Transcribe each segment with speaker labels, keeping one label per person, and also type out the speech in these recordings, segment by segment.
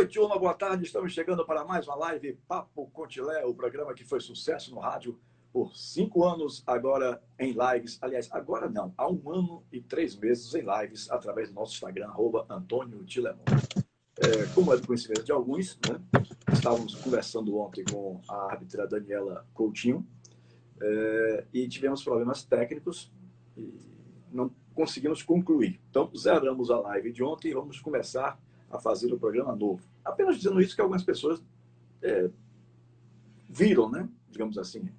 Speaker 1: Oi, turma, boa tarde. Estamos chegando para mais uma live Papo com Tilé, o programa que foi sucesso no rádio por 5 anos, agora em lives. Aliás, agora não, há 1 ano e 3 meses em lives, através do nosso Instagram, @AntônioTilemon. Como é do conhecimento de alguns, né? Estávamos conversando ontem com a árbitra Daniela Coutinho e tivemos problemas técnicos e não conseguimos concluir. Então, zeramos a live de ontem e vamos começar a fazer o programa novo. Apenas dizendo isso que algumas pessoas viram, né? Digamos assim,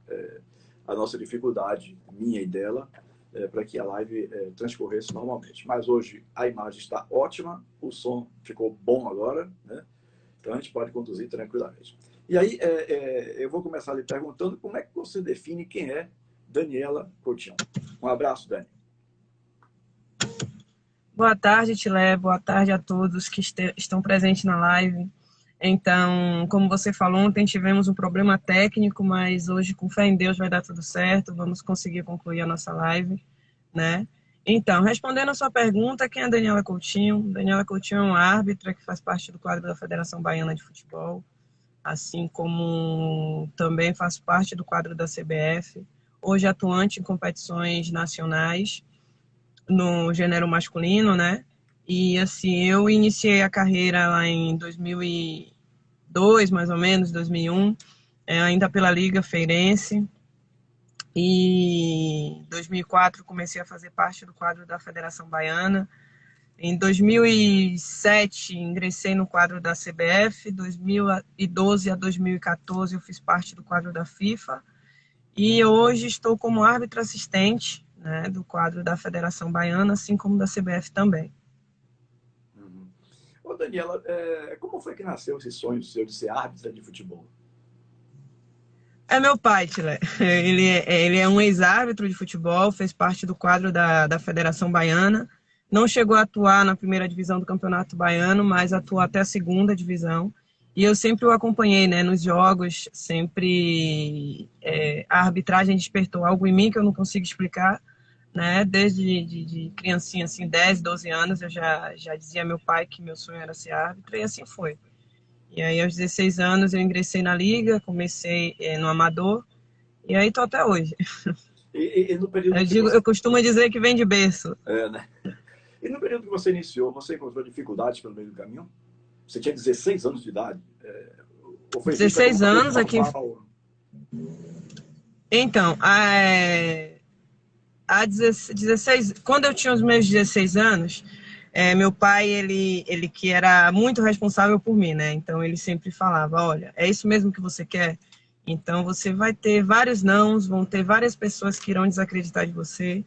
Speaker 1: a nossa dificuldade, minha e dela, para que a live transcorresse normalmente. Mas hoje a imagem está ótima, o som ficou bom agora, né? Então a gente pode conduzir tranquilamente. E aí eu vou começar lhe perguntando como é que você define quem é Daniela Coutinho. Um abraço, Dani.
Speaker 2: Boa tarde, Tilé. Boa tarde a todos que estão presentes na live. Então, como você falou, ontem tivemos um problema técnico, mas hoje, com fé em Deus, vai dar tudo certo. Vamos conseguir concluir a nossa live, né? Então, respondendo a sua pergunta, quem é Daniela Coutinho? Daniela Coutinho é uma árbitra que faz parte do quadro da Federação Baiana de Futebol, assim como também faz parte do quadro da CBF, hoje atuante em competições nacionais, no gênero masculino, né? E assim, eu iniciei a carreira lá em 2002, mais ou menos, 2001, ainda pela Liga Feirense. E em 2004 comecei a fazer parte do quadro da Federação Baiana. Em 2007 ingressei no quadro da CBF, 2012 a 2014 eu fiz parte do quadro da FIFA. E hoje estou como árbitra assistente, né, do quadro da Federação Baiana, assim como da CBF também.
Speaker 1: Ô, Daniela, como foi que nasceu esse sonho seu de ser árbitra de futebol?
Speaker 2: É meu pai, Tilé. Ele é um ex-árbitro de futebol, fez parte do quadro da Federação Baiana. Não chegou a atuar na primeira divisão do Campeonato Baiano, mas atuou até a segunda divisão. E eu sempre o acompanhei, né, nos jogos, sempre a arbitragem despertou algo em mim que eu não consigo explicar, né? Desde de criancinha, assim, 10, 12 anos, eu já dizia a meu pai que meu sonho era ser árbitro, e assim foi. E aí, aos 16 anos, eu ingressei na liga, comecei no amador, e aí tô até hoje.
Speaker 1: E no período que você...
Speaker 2: Eu costumo dizer que vem de berço.
Speaker 1: Né? E no período que você iniciou, você encontrou dificuldades pelo meio do caminho? Você tinha 16 anos de idade? Ou foi vista como
Speaker 2: 16
Speaker 1: uma coisa
Speaker 2: anos aqui.
Speaker 1: normal?
Speaker 2: Então, a 16, quando eu tinha os meus 16 anos, meu pai, ele que era muito responsável por mim, né? Então, ele sempre falava, olha, é isso mesmo que você quer? Então, você vai ter vários nãos, vão ter várias pessoas que irão desacreditar de você,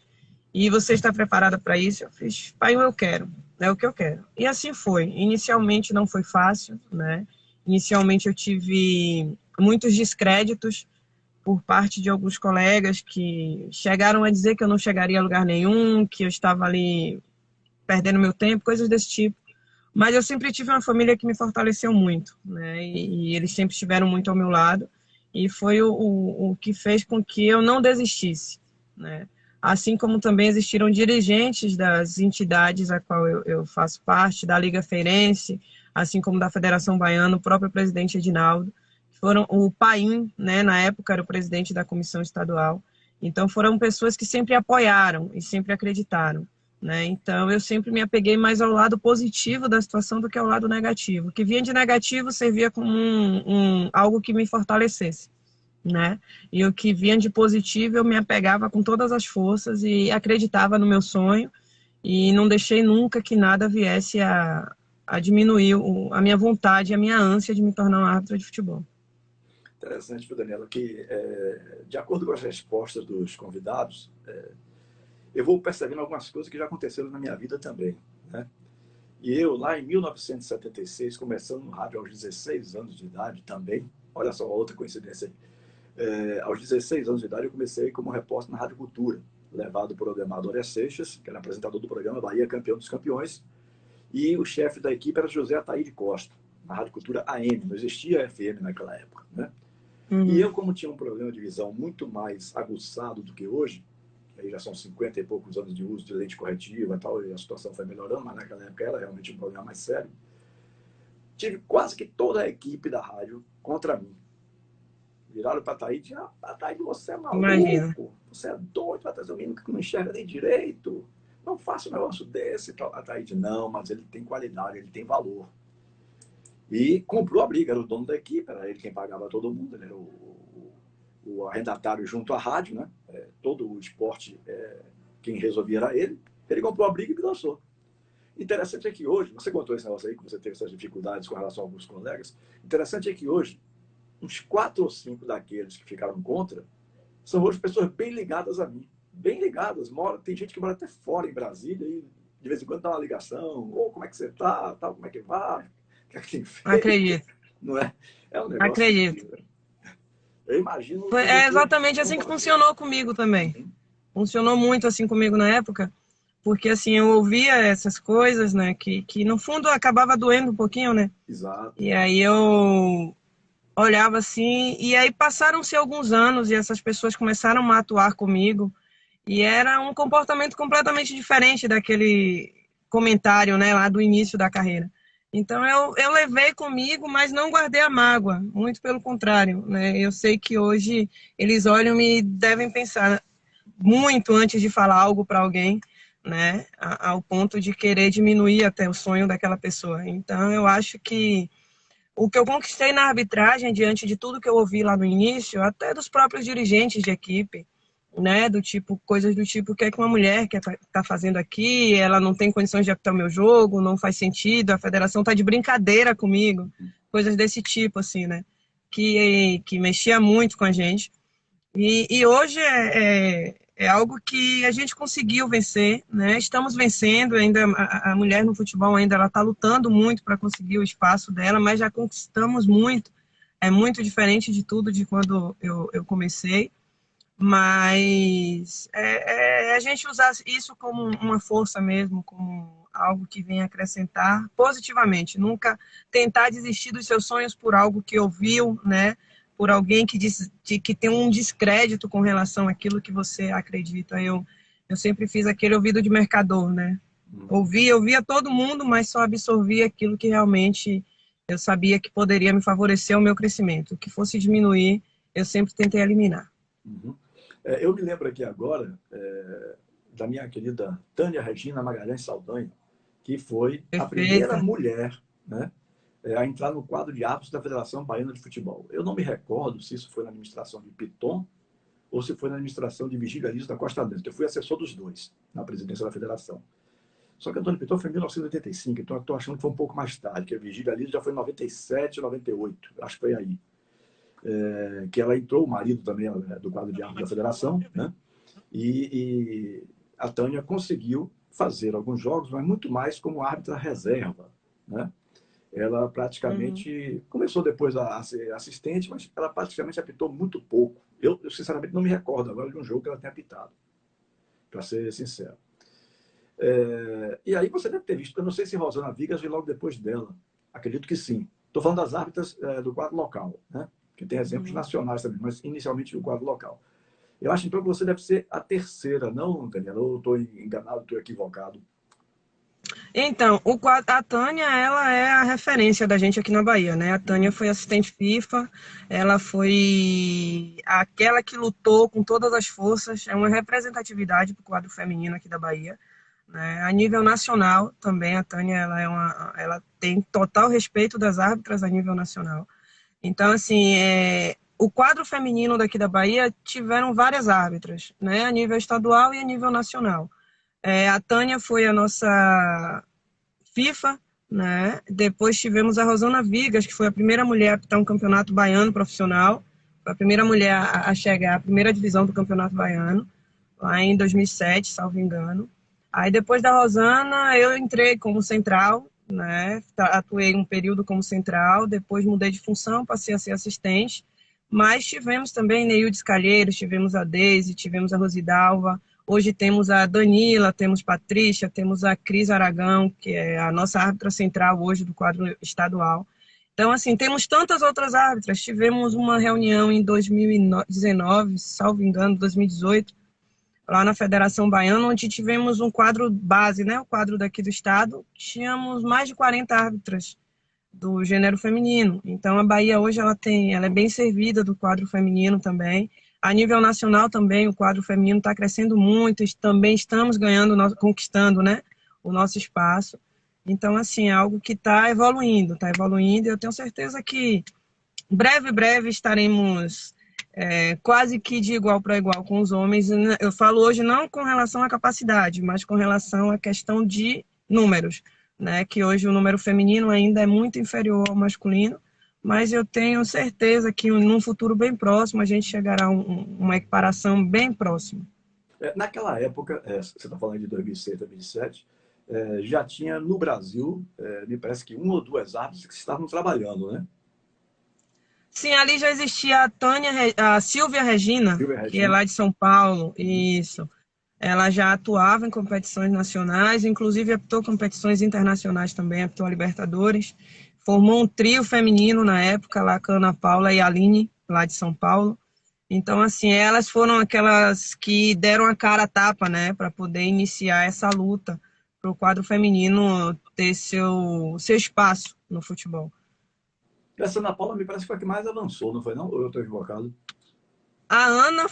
Speaker 2: e você está preparada para isso? Eu fiz, pai, eu quero, é o que eu quero. E assim foi. Inicialmente não foi fácil, né? Inicialmente eu tive muitos descréditos por parte de alguns colegas que chegaram a dizer que eu não chegaria a lugar nenhum, que eu estava ali perdendo meu tempo, coisas desse tipo. Mas eu sempre tive uma família que me fortaleceu muito, né? E eles sempre estiveram muito ao meu lado. E foi o que fez com que eu não desistisse, né? Assim como também existiram dirigentes das entidades a qual eu faço parte, da Liga Feirense, assim como da Federação Baiana, o próprio presidente Edinaldo, foram o Paim, né, na época era o presidente da comissão estadual. Então foram pessoas que sempre apoiaram e sempre acreditaram, né? Então eu sempre me apeguei mais ao lado positivo da situação do que ao lado negativo. O que vinha de negativo servia como algo que me fortalecesse, né? E o que vinha de positivo eu me apegava com todas as forças e acreditava no meu sonho e não deixei nunca que nada viesse a diminuir a minha vontade e a minha ânsia de me tornar uma árbitra de futebol.
Speaker 1: Interessante, Daniela, que de acordo com as respostas dos convidados, eu vou percebendo algumas coisas que já aconteceram na minha vida também, né? E eu, lá em 1976, começando no rádio aos 16 anos de idade também, olha só outra coincidência aí, aos 16 anos de idade eu comecei como repórter na Rádio Cultura, levado por Odemar Doria Seixas, que era apresentador do programa Bahia Campeão dos Campeões, e o chefe da equipe era José Ataíde Costa, na Rádio Cultura AM, não existia FM naquela época, né? E eu, como tinha um problema de visão muito mais aguçado do que hoje, aí já são 50 e poucos anos de uso de lente corretiva e tal, e a situação foi melhorando, mas naquela época era realmente um problema mais sério. tive quase que toda a equipe da rádio contra mim. Viraram para a Thaíde, Thaíde, você é
Speaker 2: Imagina.
Speaker 1: maluco, você é doido, vai trazer um menino que não enxerga nem direito, não faça um negócio desse. A Thaíde, não, mas ele tem qualidade, ele tem valor. E comprou a briga, era o dono da equipe, era ele quem pagava todo mundo, ele era o arrendatário junto à rádio, né? Todo o esporte, quem resolvia era ele. Ele comprou a briga e lançou. Interessante é que hoje, você contou esse negócio aí, que você teve essas dificuldades com relação a alguns colegas, interessante é que hoje, uns 4 ou 5 daqueles que ficaram contra, são hoje pessoas bem ligadas a mim. Bem ligadas. Tem gente que mora até fora em Brasília e de vez em quando dá uma ligação. Como é que você tá? Como é que vai? O que é que tem feito?
Speaker 2: Acredito.
Speaker 1: Não é? É um negócio
Speaker 2: Acredito.
Speaker 1: incrível. Eu imagino...
Speaker 2: É exatamente assim que funcionou comigo também. Funcionou muito assim comigo na época, porque assim, eu ouvia essas coisas, né, que no fundo acabava doendo um pouquinho, né?
Speaker 1: Exato.
Speaker 2: E aí eu olhava assim, e aí passaram-se alguns anos e essas pessoas começaram a atuar comigo, e era um comportamento completamente diferente daquele comentário, né, lá do início da carreira. Então eu levei comigo, mas não guardei a mágoa, muito pelo contrário, né? Eu sei que hoje eles olham e devem pensar muito antes de falar algo para alguém, né, ao ponto de querer diminuir até o sonho daquela pessoa. Então eu acho que o que eu conquistei na arbitragem, diante de tudo que eu ouvi lá no início, até dos próprios dirigentes de equipe, né, do tipo, coisas do tipo, o que é que uma mulher quer tá fazendo aqui, ela não tem condições de apitar o meu jogo, não faz sentido, a federação tá de brincadeira comigo, coisas desse tipo, assim, né, que mexia muito com a gente. E hoje é algo que a gente conseguiu vencer, né? Estamos vencendo, ainda a mulher no futebol ainda ela está lutando muito para conseguir o espaço dela, mas já conquistamos muito. É muito diferente de tudo de quando eu comecei, mas a gente usar isso como uma força mesmo, como algo que vem acrescentar positivamente. Nunca tentar desistir dos seus sonhos por algo que ouviu, né? Por alguém que tem um descrédito com relação àquilo que você acredita. Eu sempre fiz aquele ouvido de mercador, né? Ouvia todo mundo, mas só absorvia aquilo que realmente eu sabia que poderia me favorecer o meu crescimento. O que fosse diminuir, eu sempre tentei eliminar.
Speaker 1: Uhum. Eu me lembro aqui agora da minha querida Tânia Regina Magalhães Saldanha, que foi
Speaker 2: Perfeita.
Speaker 1: a primeira mulher, né, a entrar no quadro de árbitros da Federação Baiana de Futebol. Eu não me recordo se isso foi na administração de Piton ou se foi na administração de Vigílio Aliso da Costa Neto, que eu fui assessor dos dois na presidência da federação. Só que Antônio Piton foi em 1985, então eu estou achando que foi um pouco mais tarde, que a Vigílio Aliso já foi em 97, 98, acho que foi aí. Que ela entrou, o marido também do quadro de árbitros da federação, né? E a Tânia conseguiu fazer alguns jogos, mas muito mais como árbitra reserva, né? Ela praticamente começou depois a ser assistente, mas ela praticamente apitou muito pouco. Eu sinceramente não me recordo agora de um jogo que ela tenha apitado, para ser sincero. E aí você deve ter visto, eu não sei se Rosana Vigas veio logo depois dela. Acredito que sim. Estou falando das árbitras do quadro local, né? Que tem exemplos nacionais também, mas inicialmente do quadro local. Eu acho então que você deve ser a terceira, não, Daniela? Ou estou enganado, estou equivocado?
Speaker 2: Então, a Tânia, ela é a referência da gente aqui na Bahia, né? A Tânia foi assistente FIFA, ela foi aquela que lutou com todas as forças, é uma representatividade para o quadro feminino aqui da Bahia, né? A nível nacional também, a Tânia, ela tem total respeito das árbitras a nível nacional. Então, assim, o quadro feminino daqui da Bahia tiveram várias árbitras, né? A nível estadual e a nível nacional. A Tânia foi a nossa FIFA, né? Depois tivemos a Rosana Vigas, que foi a primeira mulher a apitar um campeonato baiano profissional, foi a primeira mulher a chegar à primeira divisão do campeonato baiano, lá em 2007, salvo engano. Aí depois da Rosana, eu entrei como central, né? Atuei um período como central, depois mudei de função, passei a ser assistente, mas tivemos também Neildes Calheiros, tivemos a Deise, tivemos a Rosidalva. Hoje temos a Danila, temos Patrícia, temos a Cris Aragão, que é a nossa árbitra central hoje do quadro estadual. Então, assim, temos tantas outras árbitras. Tivemos uma reunião em 2019, salvo engano, 2018, lá na Federação Baiana, onde tivemos um quadro base, né? O quadro daqui do estado. Tínhamos mais de 40 árbitras, do gênero feminino. Então, a Bahia hoje ela é bem servida do quadro feminino também. A nível nacional também, o quadro feminino está crescendo muito, também estamos ganhando, conquistando, né, o nosso espaço. Então, assim, é algo que está evoluindo, e eu tenho certeza que breve estaremos quase que de igual para igual com os homens. Eu falo hoje não com relação à capacidade, mas com relação à questão de números, né? Que hoje o número feminino ainda é muito inferior ao masculino, mas eu tenho certeza que num futuro bem próximo a gente chegará a uma equiparação bem próxima.
Speaker 1: Naquela época, você está falando de 2006, 2007, já tinha no Brasil, me parece que uma ou duas árbitros que estavam trabalhando, né?
Speaker 2: Sim, ali já existia a Silvia Regina,
Speaker 1: Silvia
Speaker 2: que é
Speaker 1: Regina.
Speaker 2: lá de São Paulo, isso. Ela já atuava em competições nacionais, inclusive apitou competições internacionais também, apitou a Libertadores. Formou um trio feminino na época, lá com a Ana Paula e a Aline, lá de São Paulo. Então, assim, elas foram aquelas que deram a cara a tapa, né, para poder iniciar essa luta para o quadro feminino ter seu espaço no futebol.
Speaker 1: Essa Ana Paula me parece que foi a que mais avançou, não foi não? Ou eu estou equivocado?
Speaker 2: A Ana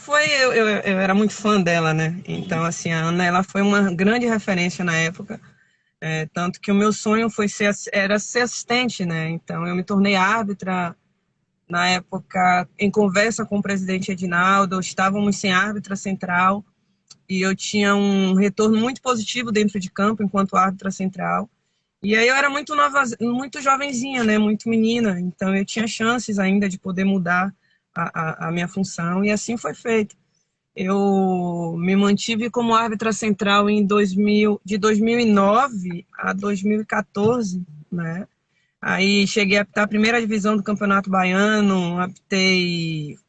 Speaker 2: eu era muito fã dela, né? Então, assim, a Ana, ela foi uma grande referência na época, tanto que o meu sonho era ser assistente, né? Então, eu me tornei árbitra na época, em conversa com o presidente Edinaldo, estávamos sem árbitra central, e eu tinha um retorno muito positivo dentro de campo, enquanto árbitra central. E aí eu era muito nova, muito jovenzinha, né? Muito menina, então eu tinha chances ainda de poder mudar a minha função, e assim foi feito. Eu me mantive como árbitra central de 2009 a 2014, né? Aí cheguei a apitar a primeira divisão do Campeonato Baiano,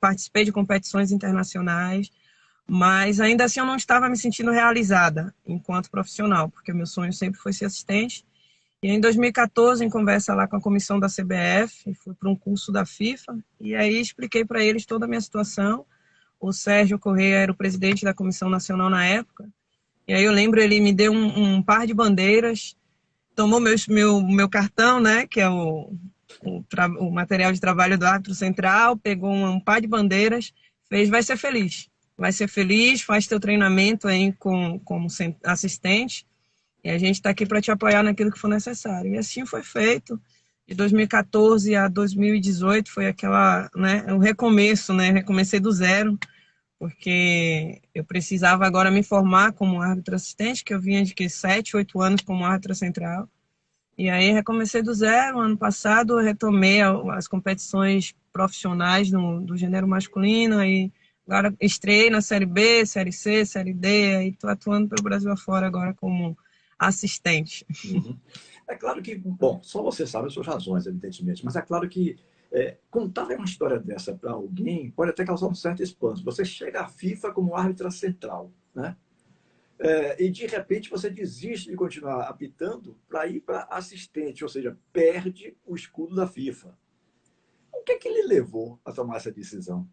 Speaker 2: participei de competições internacionais, mas ainda assim eu não estava me sentindo realizada enquanto profissional, porque o meu sonho sempre foi ser assistente. E em 2014, em conversa lá com a comissão da CBF, fui para um curso da FIFA, e aí expliquei para eles toda a minha situação. O Sérgio Correia era o presidente da Comissão Nacional na época, e aí eu lembro, ele me deu um par de bandeiras, tomou meu cartão, né, que é o material de trabalho do árbitro central, pegou um par de bandeiras, fez, vai ser feliz, faz teu treinamento aí como assistente, e a gente está aqui para te apoiar naquilo que for necessário. E assim foi feito. De 2014 a 2018 foi um recomeço, né? Recomecei do zero, porque eu precisava agora me formar como árbitro assistente, que eu vinha de 7, 8 anos como árbitro central. E aí recomecei do zero. Ano passado eu retomei as competições profissionais do gênero masculino, e agora estreiei na Série B, Série C, Série D, e estou atuando pelo Brasil afora agora como assistente.
Speaker 1: Uhum. É claro que, bom, só você sabe as suas razões, evidentemente, mas é claro que contar uma história dessa para alguém pode até causar um certo espanto. Você chega à FIFA como árbitra central, né? E de repente você desiste de continuar apitando para ir para assistente, ou seja, perde o escudo da FIFA. O que é que lhe levou a tomar essa decisão?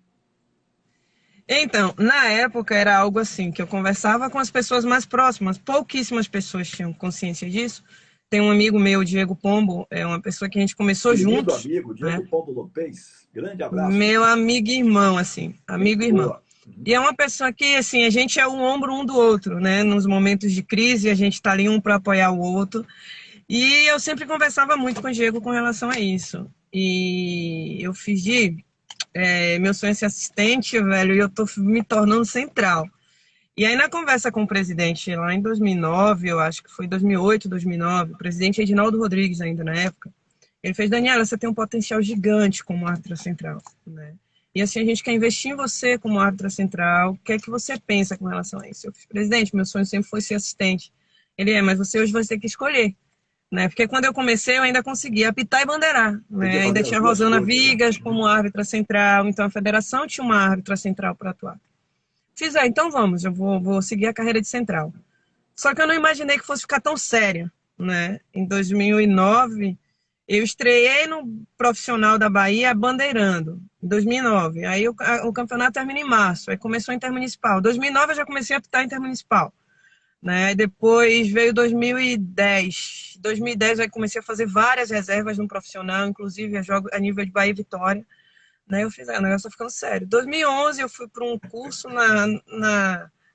Speaker 2: Então, na época era algo assim, que eu conversava com as pessoas mais próximas, pouquíssimas pessoas tinham consciência disso. Tem um amigo meu, Diego Pombo, é uma pessoa que a gente começou
Speaker 1: Querido
Speaker 2: juntos,
Speaker 1: amigo
Speaker 2: né?
Speaker 1: Diego Paulo Lopes, grande abraço.
Speaker 2: Meu amigo e irmão, assim, amigo e irmão.
Speaker 1: Boa. Uhum.
Speaker 2: E é uma pessoa que, assim, a gente é um ombro um do outro, né? Nos momentos de crise, a gente tá ali um para apoiar o outro. E eu sempre conversava muito com o Diego com relação a isso. E eu fiz meu sonho é ser assistente, velho, e eu tô me tornando central. E aí, na conversa com o presidente, lá em 2009, eu acho que foi 2008, 2009, o presidente Edinaldo Rodrigues, ainda na época, ele fez: Daniela, você tem um potencial gigante como árbitra central, né? E assim, a gente quer investir em você como árbitra central. O que é que você pensa com relação a isso? Eu fiz: presidente, meu sonho sempre foi ser assistente. Ele: mas você hoje vai ter que escolher, né? Porque quando eu comecei, eu ainda conseguia apitar e bandeirar, né? Ainda tinha Rosana Vigas como árbitra central, então a federação tinha uma árbitra central para atuar. Fiz: então vamos, eu vou seguir a carreira de central. Só que eu não imaginei que fosse ficar tão séria, né? Em 2009, eu estreiei no profissional da Bahia bandeirando, em 2009. Aí o campeonato termina em março, aí começou a intermunicipal. Em 2009 eu já comecei a apitar intermunicipal. né? Depois veio 2010. 2010 eu comecei a fazer várias reservas no profissional, inclusive a nível de Bahia e Vitória. Né? Eu fiz, o negócio tá ficando sério. 2011 eu fui para um curso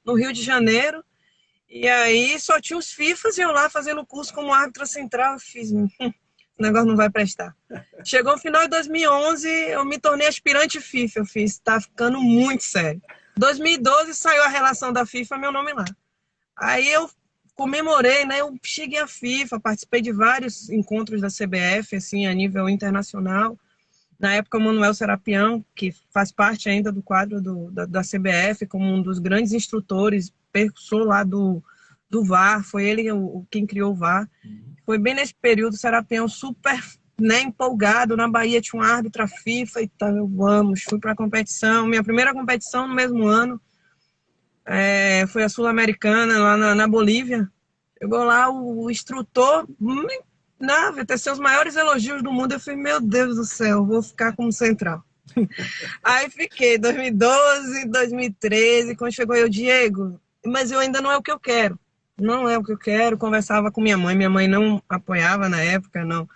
Speaker 2: no Rio de Janeiro, e aí só tinha os FIFAs e eu lá fazendo o curso como árbitra central. Eu fiz, o negócio não vai prestar. Chegou o final de 2011, eu me tornei aspirante FIFA. Eu fiz, tá ficando muito sério. 2012 saiu a relação da FIFA, meu nome lá. Aí eu comemorei, né? Eu cheguei à FIFA, participei de vários encontros da CBF, assim, a nível internacional. Na época, o Manuel Serapião, que faz parte ainda do quadro da CBF, como um dos grandes instrutores, percussor lá do VAR, foi ele quem criou o VAR. Foi bem nesse período, o Serapião super, né, empolgado, na Bahia tinha um árbitro FIFA e tal, fui para a competição, minha primeira competição no mesmo ano, foi a Sul-Americana, lá na Bolívia. Chegou lá o instrutor, vai ter seus maiores elogios do mundo. Eu falei, meu Deus do céu, vou ficar como central. Aí fiquei, 2012, 2013, quando chegou eu, Diego, mas eu ainda não é o que eu quero. Não é o que eu quero. Conversava com minha mãe não apoiava na época, não.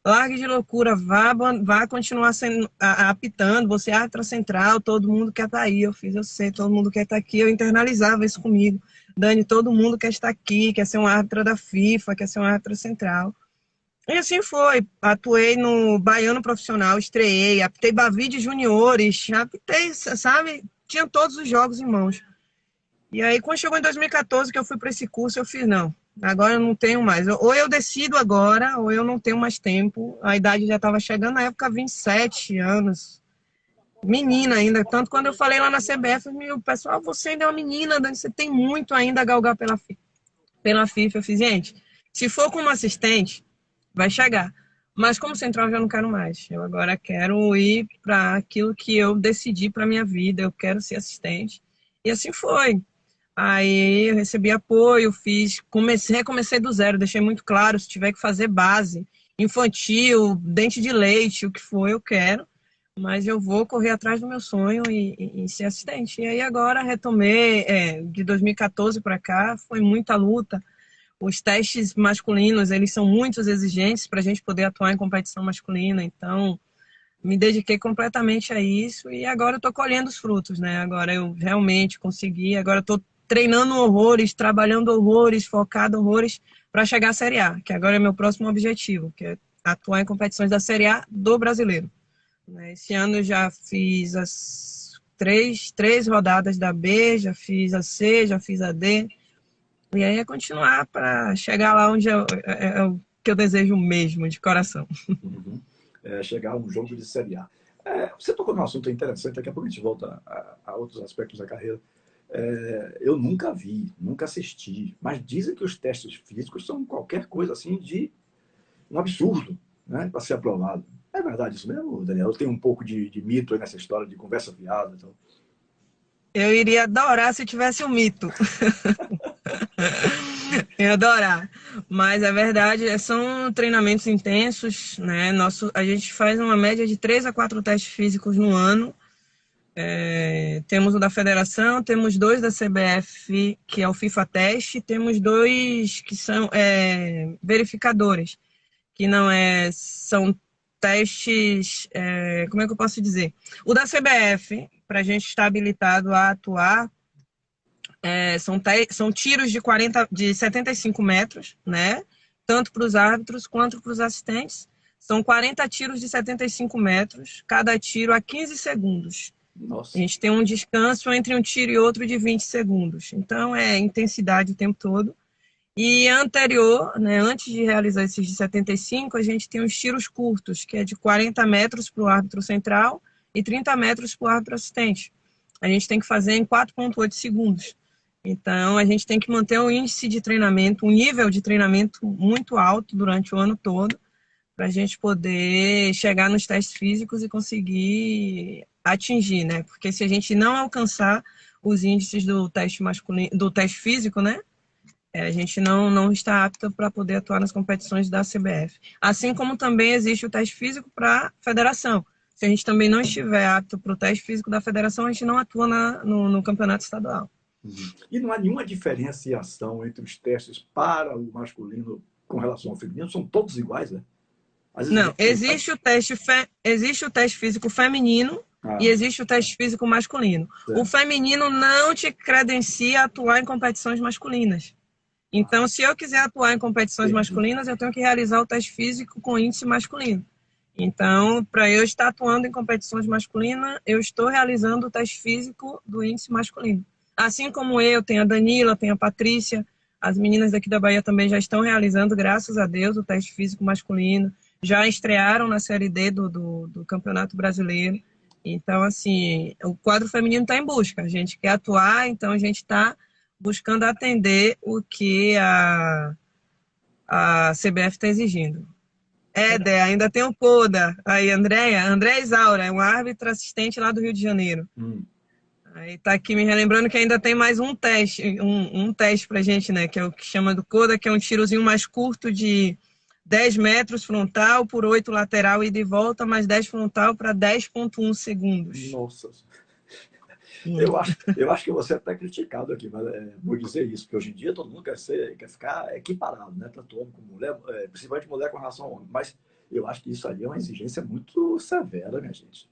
Speaker 2: Largue de loucura, vá continuar sendo, apitando, você é árbitra central, todo mundo quer estar aí. Eu sei, todo mundo quer estar aqui. Eu internalizava isso comigo. Dani, todo mundo quer estar aqui, quer ser um árbitra da FIFA, quer ser um árbitra central. E assim foi. Atuei no Baiano Profissional, estreiei, apitei Bavide Juniores, apitei, sabe? Tinha todos os jogos em mãos. E aí, quando chegou em 2014, que eu fui para esse curso, eu fiz, não, agora eu não tenho mais. Ou eu decido agora, ou eu não tenho mais tempo. A idade já estava chegando, na época, 27 anos. Menina ainda. Tanto quando eu falei lá na CBF, o pessoal, você ainda é uma menina, Dani, você tem muito ainda a galgar pela FIFA. Eu fiz, gente, se for como assistente, vai chegar. Mas como central eu já não quero mais. Eu agora quero ir para aquilo que eu decidi para minha vida. Eu quero ser assistente. E assim foi. Aí eu recebi apoio, recomecei do zero, deixei muito claro, se tiver que fazer base, infantil, dente de leite, o que for, eu quero. Mas eu vou correr atrás do meu sonho e ser assistente. E aí agora retomei, de 2014 para cá, foi muita luta. Os testes masculinos, eles são muito exigentes para a gente poder atuar em competição masculina, então me dediquei completamente a isso e agora eu estou colhendo os frutos, né? Agora eu realmente consegui, agora estou treinando horrores, trabalhando horrores, focado horrores para chegar à Série A, que agora é meu próximo objetivo, que é atuar em competições da Série A do brasileiro. Esse ano eu já fiz as três rodadas da B, já fiz a C, já fiz a D. E aí é continuar para chegar lá onde é o que eu desejo mesmo, de coração.
Speaker 1: Uhum. Chegar a um jogo de Série A. Você tocou num assunto interessante, daqui a pouco a gente volta a outros aspectos da carreira. Eu nunca vi, nunca assisti, mas dizem que os testes físicos são qualquer coisa assim de um absurdo, né, para ser aprovado. É verdade isso mesmo, Daniel? Tem um pouco de mito aí nessa história de conversa fiada. Então.
Speaker 2: Eu iria adorar se tivesse um mito. Eu ia adorar. Mas a verdade são treinamentos intensos, né? A gente faz uma média de 3 a 4 testes físicos no ano. Temos o da federação, temos 2 da CBF, que é o FIFA Teste, temos 2 que são verificadores, que não são testes, como é que eu posso dizer? O da CBF, para a gente estar habilitado a atuar, são tiros de 75 metros, né? Tanto para os árbitros quanto para os assistentes. São 40 tiros de 75 metros, cada tiro a 15 segundos.
Speaker 1: Nossa.
Speaker 2: A gente tem um descanso entre um tiro e outro de 20 segundos. Então, é intensidade o tempo todo. E anterior, né, antes de realizar esses de 75, a gente tem os tiros curtos, que é de 40 metros para o árbitro central e 30 metros para o árbitro assistente. A gente tem que fazer em 4,8 segundos. Então, a gente tem que manter um índice de treinamento, um nível de treinamento muito alto durante o ano todo, para a gente poder chegar nos testes físicos e conseguir atingir, né? Porque se a gente não alcançar os índices do teste masculino, do teste físico, né? A gente não está apto para poder atuar nas competições da CBF. Assim como também existe o teste físico para a federação. Se a gente também não estiver apto para o teste físico da federação, a gente não atua no campeonato estadual.
Speaker 1: Uhum. E não há nenhuma diferenciação entre os testes para o masculino com relação ao feminino? São todos iguais, né? As
Speaker 2: Não,
Speaker 1: exigências são iguais?
Speaker 2: existe o teste físico feminino e
Speaker 1: Ah,
Speaker 2: existe o teste físico masculino. O
Speaker 1: certo.
Speaker 2: feminino não te credencia a atuar em competições masculinas.
Speaker 1: Ah,
Speaker 2: Então, se eu quiser atuar em competições
Speaker 1: entendi.
Speaker 2: masculinas, eu tenho que realizar o teste físico com índice masculino. Então, para eu estar atuando em competições masculinas, eu estou realizando o teste físico do índice masculino. Assim como eu, tem a Danila, tem a Patrícia, as meninas daqui da Bahia também já estão realizando, graças a Deus, o teste físico masculino. Já estrearam na Série D do Campeonato Brasileiro. Então, assim, o quadro feminino está em busca. A gente quer atuar, então a gente está buscando atender o que a CBF está exigindo. Éder, ainda tem o Poda. Aí, Andréia Isaura, é um árbitro assistente lá do Rio de Janeiro. Aí tá aqui me relembrando que ainda tem mais um teste, um teste pra gente, né? Que é o que chama do Coda, que é um tirozinho mais curto de 10 metros frontal por 8 lateral e de volta, mais 10 frontal para 10,1 segundos.
Speaker 1: Nossa. Eu acho que você é até criticado aqui, mas vou dizer isso, porque hoje em dia todo mundo quer ficar equiparado, né? Tanto homem como mulher, principalmente mulher com relação ao homem. Mas eu acho que isso ali é uma exigência muito severa, minha gente.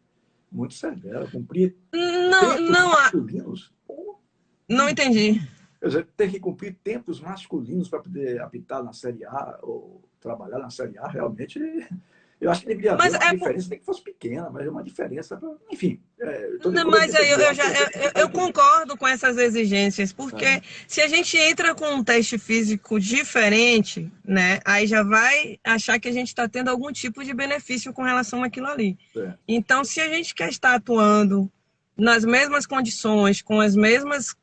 Speaker 1: Muito severa. Cumprir
Speaker 2: Não,
Speaker 1: tempos
Speaker 2: não,
Speaker 1: masculinos. Pô,
Speaker 2: não entendi.
Speaker 1: quer dizer, ter que cumprir tempos masculinos para poder apitar na Série A ou trabalhar na Série A, realmente, eu acho que deveria haver
Speaker 2: Mas
Speaker 1: uma
Speaker 2: é
Speaker 1: diferença, nem que fosse pequena, mas é uma diferença. Enfim, quando eu
Speaker 2: Mas
Speaker 1: digo
Speaker 2: aí
Speaker 1: aqui, eu acho que você está
Speaker 2: eu
Speaker 1: entendendo.
Speaker 2: concordo com essas exigências, porque
Speaker 1: É,
Speaker 2: se a gente entra com um teste físico diferente, né, aí já vai achar que a gente está tendo algum tipo de benefício com relação àquilo ali.
Speaker 1: é.
Speaker 2: Então, se a gente quer estar atuando nas mesmas condições, com as mesmas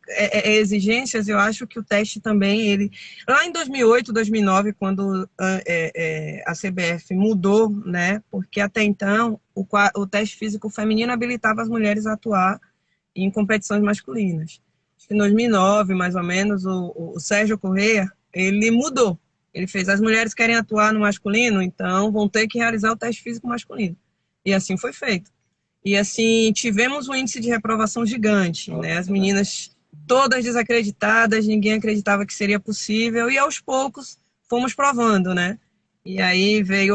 Speaker 2: exigências, eu acho que o teste também, ele... Lá em 2008, 2009, quando a CBF mudou, né, porque até então o teste físico feminino habilitava as mulheres a atuar em competições masculinas. Acho que em 2009, mais ou menos, o Sérgio Corrêa, ele mudou. Ele fez, as mulheres querem atuar no masculino, então vão ter que realizar o teste físico masculino. E assim foi feito. E assim, tivemos um índice de reprovação gigante, né? As meninas todas desacreditadas, ninguém acreditava que seria possível, e aos poucos fomos provando, né? E aí veio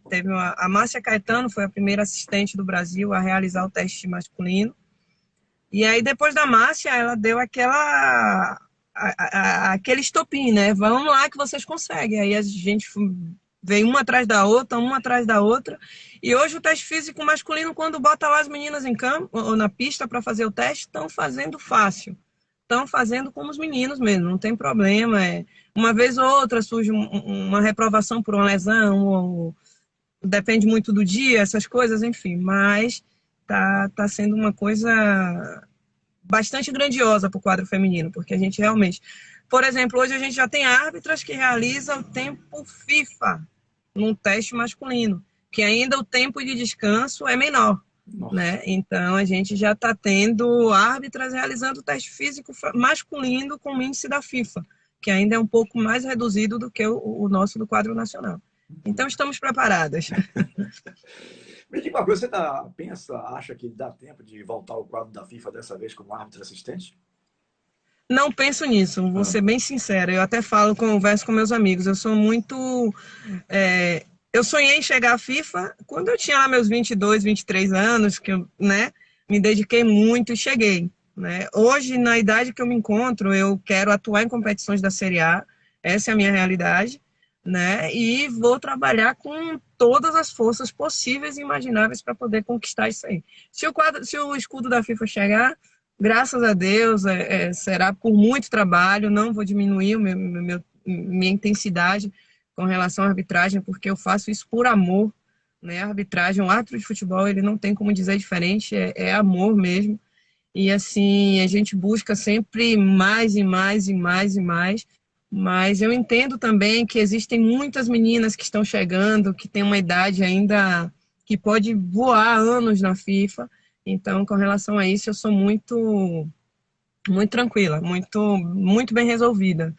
Speaker 2: teve a Márcia Caetano, foi a primeira assistente do Brasil a realizar o teste masculino. E aí depois da Márcia, ela deu aquele estopim, né? Vamos lá que vocês conseguem. Aí a gente veio uma atrás da outra. E hoje o teste físico masculino, quando bota lá as meninas em campo ou na pista para fazer o teste, estão fazendo fácil. Estão fazendo como os meninos mesmo, não tem problema. Uma vez ou outra surge uma reprovação por uma lesão, ou depende muito do dia, essas coisas, enfim. Mas tá sendo uma coisa bastante grandiosa para o quadro feminino, porque a gente realmente... Por exemplo, hoje a gente já tem árbitras que realizam tempo FIFA num teste masculino, que ainda o tempo de descanso é menor,
Speaker 1: Nossa.
Speaker 2: né? Então a gente já está tendo árbitras realizando teste físico masculino com o índice da FIFA, que ainda é um pouco mais reduzido do que o nosso do quadro nacional. Então estamos preparadas.
Speaker 1: Me diga uma coisa, acha que dá tempo de voltar ao quadro da FIFA dessa vez como árbitro assistente?
Speaker 2: Não penso nisso, vou
Speaker 1: Ah,
Speaker 2: ser bem sincera. Eu até converso com meus amigos. Eu sou muito. Eu sonhei em chegar à FIFA quando eu tinha lá meus 22, 23 anos, que eu, né, me dediquei muito e cheguei. Né? Hoje, na idade que eu me encontro, eu quero atuar em competições da Série A, essa é a minha realidade, né? E vou trabalhar com todas as forças possíveis e imagináveis para poder conquistar isso aí. Se o escudo da FIFA chegar, graças a Deus, será por muito trabalho, não vou diminuir minha intensidade com relação à arbitragem, porque eu faço isso por amor, né? A arbitragem, um árbitro de futebol, ele não tem como dizer diferente, é amor mesmo. E assim, a gente busca sempre mais e mais e mais e mais, mas eu entendo também que existem muitas meninas que estão chegando, que têm uma idade ainda que pode voar anos na FIFA. Então, com relação a isso, eu sou muito tranquila, muito bem resolvida.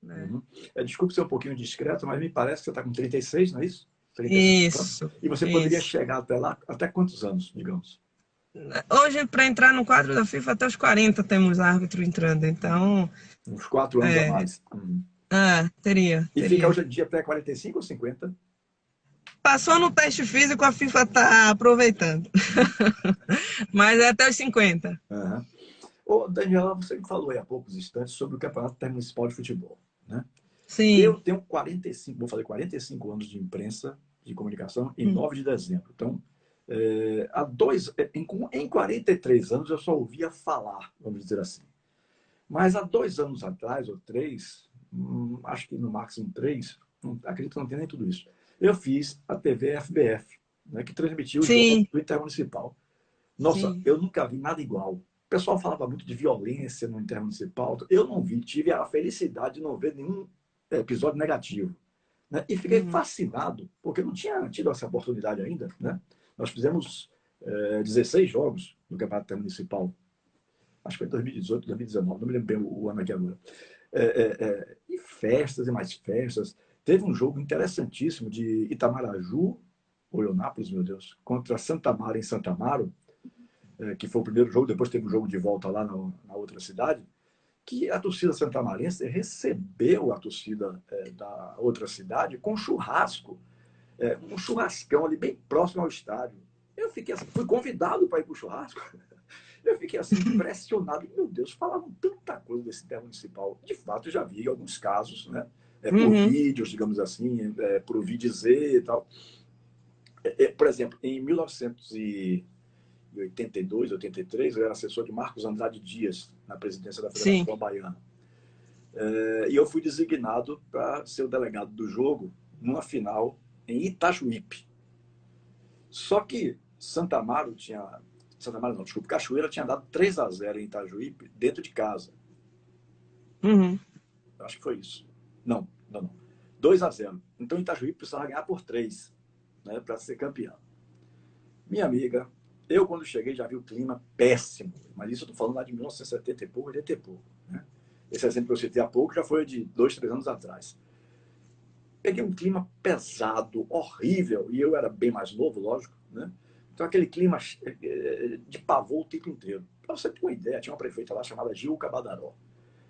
Speaker 2: Né?
Speaker 1: uhum. Desculpe ser um pouquinho discreto, mas me parece que você está com 36, não é isso? 35 anos.
Speaker 2: Isso,
Speaker 1: E você poderia
Speaker 2: isso.
Speaker 1: chegar até lá, até quantos anos, digamos?
Speaker 2: Hoje, para entrar no quadro da FIFA, até os 40 temos árbitro entrando, então,
Speaker 1: Uns 4 anos a
Speaker 2: é,
Speaker 1: mais.
Speaker 2: teria,
Speaker 1: E fica
Speaker 2: teria.
Speaker 1: hoje em dia até 45 ou 50?
Speaker 2: Passou no teste físico, a FIFA tá aproveitando. Mas é até os 50.
Speaker 1: Uhum. Ô, Daniela, você me falou aí há poucos instantes sobre o Campeonato Intermunicipal de Futebol, né? Eu
Speaker 2: Sim.
Speaker 1: tenho 45, vou fazer 45 anos de imprensa, de comunicação, em
Speaker 2: Hum.
Speaker 1: 9 de dezembro. Então, em 43 anos eu só ouvia falar, vamos dizer assim. Mas há 2 anos atrás, ou 3, acho que no máximo 3, acredito que não tem nem tudo isso, eu fiz a TV FBF, né, que transmitiu o jogo
Speaker 2: Sim,
Speaker 1: do Intermunicipal. Nossa,
Speaker 2: sim.
Speaker 1: eu nunca vi nada igual. O pessoal falava muito de violência no Intermunicipal. Eu não vi, tive a felicidade de não ver nenhum episódio negativo. Né? E fiquei
Speaker 2: Uhum.
Speaker 1: fascinado, porque não tinha tido essa oportunidade ainda. Né? Nós fizemos 16 jogos no Campeonato Intermunicipal. Acho que foi em 2018, 2019, não me lembro bem o ano aqui agora. E festas e mais festas. Teve um jogo interessantíssimo de Itamaraju, ou Eunápolis, meu Deus, contra Santa Mara em Santa Amaro, que foi o primeiro jogo, depois teve um jogo de volta lá na outra cidade, que a torcida santamarense recebeu a torcida da outra cidade com churrasco, um churrascão ali bem próximo ao estádio. Eu fiquei assim, fui convidado para ir para o churrasco. Eu fiquei assim impressionado. Meu Deus, falavam tanta coisa desse intermunicipal. De fato, eu já vi alguns casos, né? Por
Speaker 2: Uhum.
Speaker 1: vídeos, digamos assim, por ouvir dizer e tal. Por exemplo, em 1982, 83, eu era assessor de Marcos Andrade Dias, na presidência da
Speaker 2: Sim.
Speaker 1: Federação Baiana. E eu fui designado para ser o delegado do jogo numa final em Itajuípe. Só que Santa Amaro tinha. Santa Amaro não, desculpa, Cachoeira tinha dado 3-0 em Itajuípe dentro de casa.
Speaker 2: Uhum.
Speaker 1: Eu acho que foi isso. Não, não, não. 2-0. Então Itajuípe precisava ganhar por 3, né, para ser campeão. Minha amiga, eu quando cheguei já vi o clima péssimo. Mas isso eu estou falando lá de 1970 e pouco, 80 e pouco. Né? Esse exemplo que eu citei há pouco já foi de 2, 3 anos atrás. Peguei um clima pesado, horrível, e eu era bem mais novo, lógico, né? Então aquele clima de pavor o tempo inteiro. Para você ter uma ideia, tinha uma prefeita lá chamada Gilca Badaró.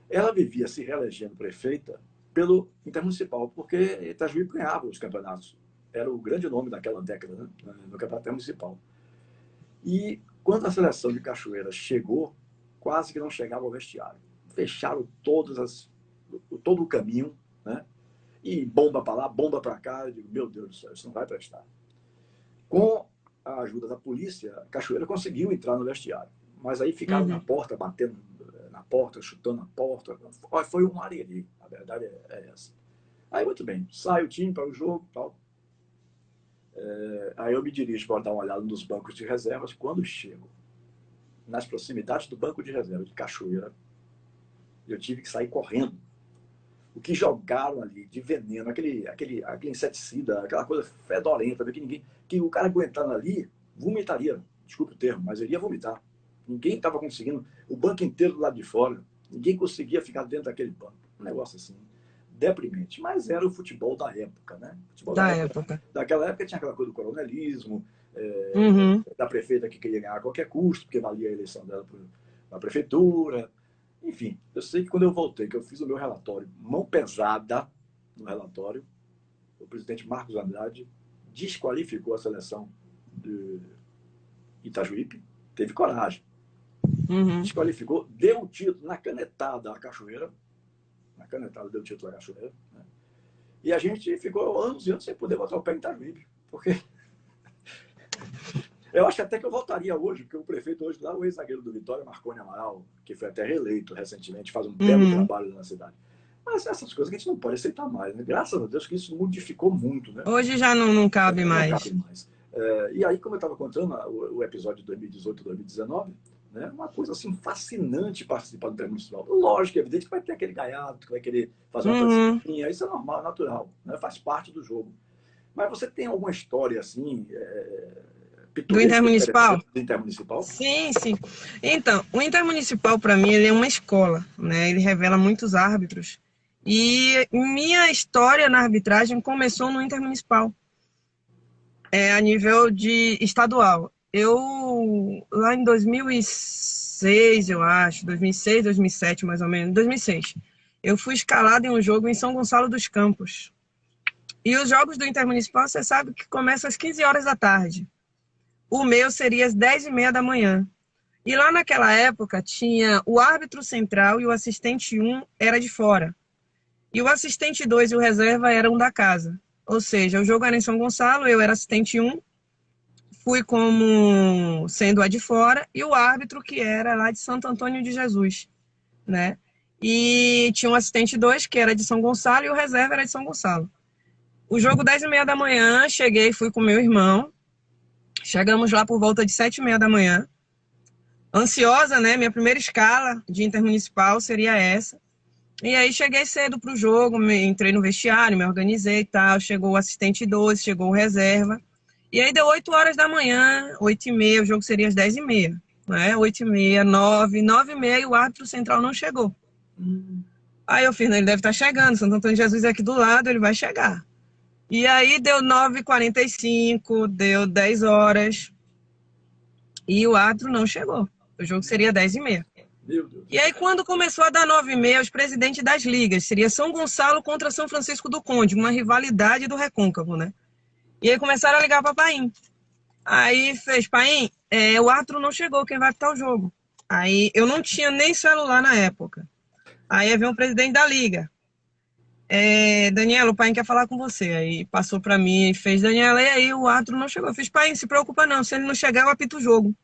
Speaker 1: Ela vivia se reelegendo prefeita pelo Intermunicipal, porque Itajuípe ganhava os campeonatos. Era o grande nome daquela década, né? No campeonato intermunicipal. E quando a seleção de Cachoeira chegou, quase que não chegava ao vestiário. Fecharam todo o caminho, né? E bomba para lá, bomba para cá. Eu digo, meu Deus do céu, isso não vai prestar. Com a ajuda da polícia, Cachoeira conseguiu entrar no vestiário. Mas aí ficaram na
Speaker 2: Uhum.
Speaker 1: porta, batendo na porta, chutando a porta. Foi um areri, a verdade é essa. Aí, muito bem, sai o time para o jogo e tal. Aí eu me dirijo para dar uma olhada nos bancos de reservas. Quando chego nas proximidades do banco de reserva de Cachoeira, eu tive que sair correndo. O que jogaram ali de veneno, aquele inseticida, aquela coisa fedorenta, que o cara aguentando ali, vomitaria. Desculpe o termo, mas ele ia vomitar. Ninguém estava conseguindo, o banco inteiro do lado de fora, ninguém conseguia ficar dentro daquele banco. Um negócio assim, deprimente. Mas era o futebol da época, né? O futebol da
Speaker 2: Da
Speaker 1: época.
Speaker 2: época.
Speaker 1: Daquela época tinha aquela coisa do coronelismo,
Speaker 2: Uhum.
Speaker 1: da prefeita que queria ganhar a qualquer custo, porque valia a eleição dela para a prefeitura. Enfim, eu sei que quando eu voltei, que eu fiz o meu relatório, mão pesada no relatório, o presidente Marcos Andrade desqualificou a seleção de Itajuípe, teve coragem,
Speaker 2: Uhum.
Speaker 1: desqualificou, deu o título na canetada à Cachoeira, na canetada deu o título à Cachoeira, né? E a gente ficou anos e anos sem poder botar o pé em Itajuípe, porque eu acho até que eu voltaria hoje, porque o prefeito hoje lá, o ex-zagueiro do Vitória, Marconi Amaral, que foi até reeleito recentemente, faz um belo
Speaker 2: Uhum.
Speaker 1: trabalho na cidade. Mas essas coisas que a gente não pode aceitar mais, né? Graças a Deus que isso modificou muito, né?
Speaker 2: Hoje já não cabe
Speaker 1: Não cabe
Speaker 2: mais.
Speaker 1: mais. E aí, como eu estava contando, o episódio de 2018 2019, né? Uma coisa assim fascinante participar do Intermunicipal. Lógico, é evidente que vai ter aquele gaiato que vai querer fazer uma
Speaker 2: Uhum.
Speaker 1: coisinha, isso é normal, é natural, né? Faz parte do jogo. Mas você tem alguma história assim,
Speaker 2: Do
Speaker 1: pitoresca,
Speaker 2: Intermunicipal?
Speaker 1: interessante do Intermunicipal?
Speaker 2: Sim, sim. Então, o Intermunicipal, para mim, ele é uma escola, né? Ele revela muitos árbitros. E minha história na arbitragem começou no Intermunicipal, a nível de estadual. eu lá em 2006, eu acho, 2006, 2007 mais ou menos, 2006, eu fui escalada em um jogo em São Gonçalo dos Campos. E os jogos do Intermunicipal, você sabe que começam às 15 horas da tarde. O meu seria às 10h30 da manhã. E lá naquela época tinha o árbitro central e o assistente 1 era de fora. E o assistente 2 e o reserva eram da casa. Ou seja, o jogo era em São Gonçalo, eu era assistente 1, fui como sendo a de fora, e o árbitro que era lá de Santo Antônio de Jesus, né? E tinha um assistente 2 que era de São Gonçalo e o reserva era de São Gonçalo. O jogo 10h30 da manhã, cheguei, fui com meu irmão, chegamos lá por volta de 7h30 da manhã, ansiosa, né? Minha primeira escala de intermunicipal seria essa. E aí cheguei cedo pro jogo, entrei no vestiário, me organizei e tal, chegou o assistente 12, chegou o reserva. E aí deu 8 horas da manhã, 8h30, o jogo seria às 10h30, né? 8h30, 9, 9h30 e o árbitro central não chegou. Aí eu fiz, ele deve estar chegando, Santo Antônio de Jesus é aqui do lado, ele vai chegar. E aí deu 9h45, deu 10 horas e o árbitro não chegou. O jogo seria 10h30.
Speaker 1: Meu Deus.
Speaker 2: E aí, quando começou a dar 9h30, os presidentes das ligas, seria São Gonçalo contra São Francisco do Conde, uma rivalidade do Recôncavo, né? E aí começaram a ligar para Paim. Aí fez, Paim, o árbitro não chegou, quem vai apitar o jogo? Aí eu não tinha nem celular na época. Aí veio o presidente da liga. Daniela, o Paim quer falar com você. Aí passou para mim e fez, Daniela, e aí o árbitro não chegou. Eu fiz, Paim, se preocupa não, se ele não chegar eu apito o jogo.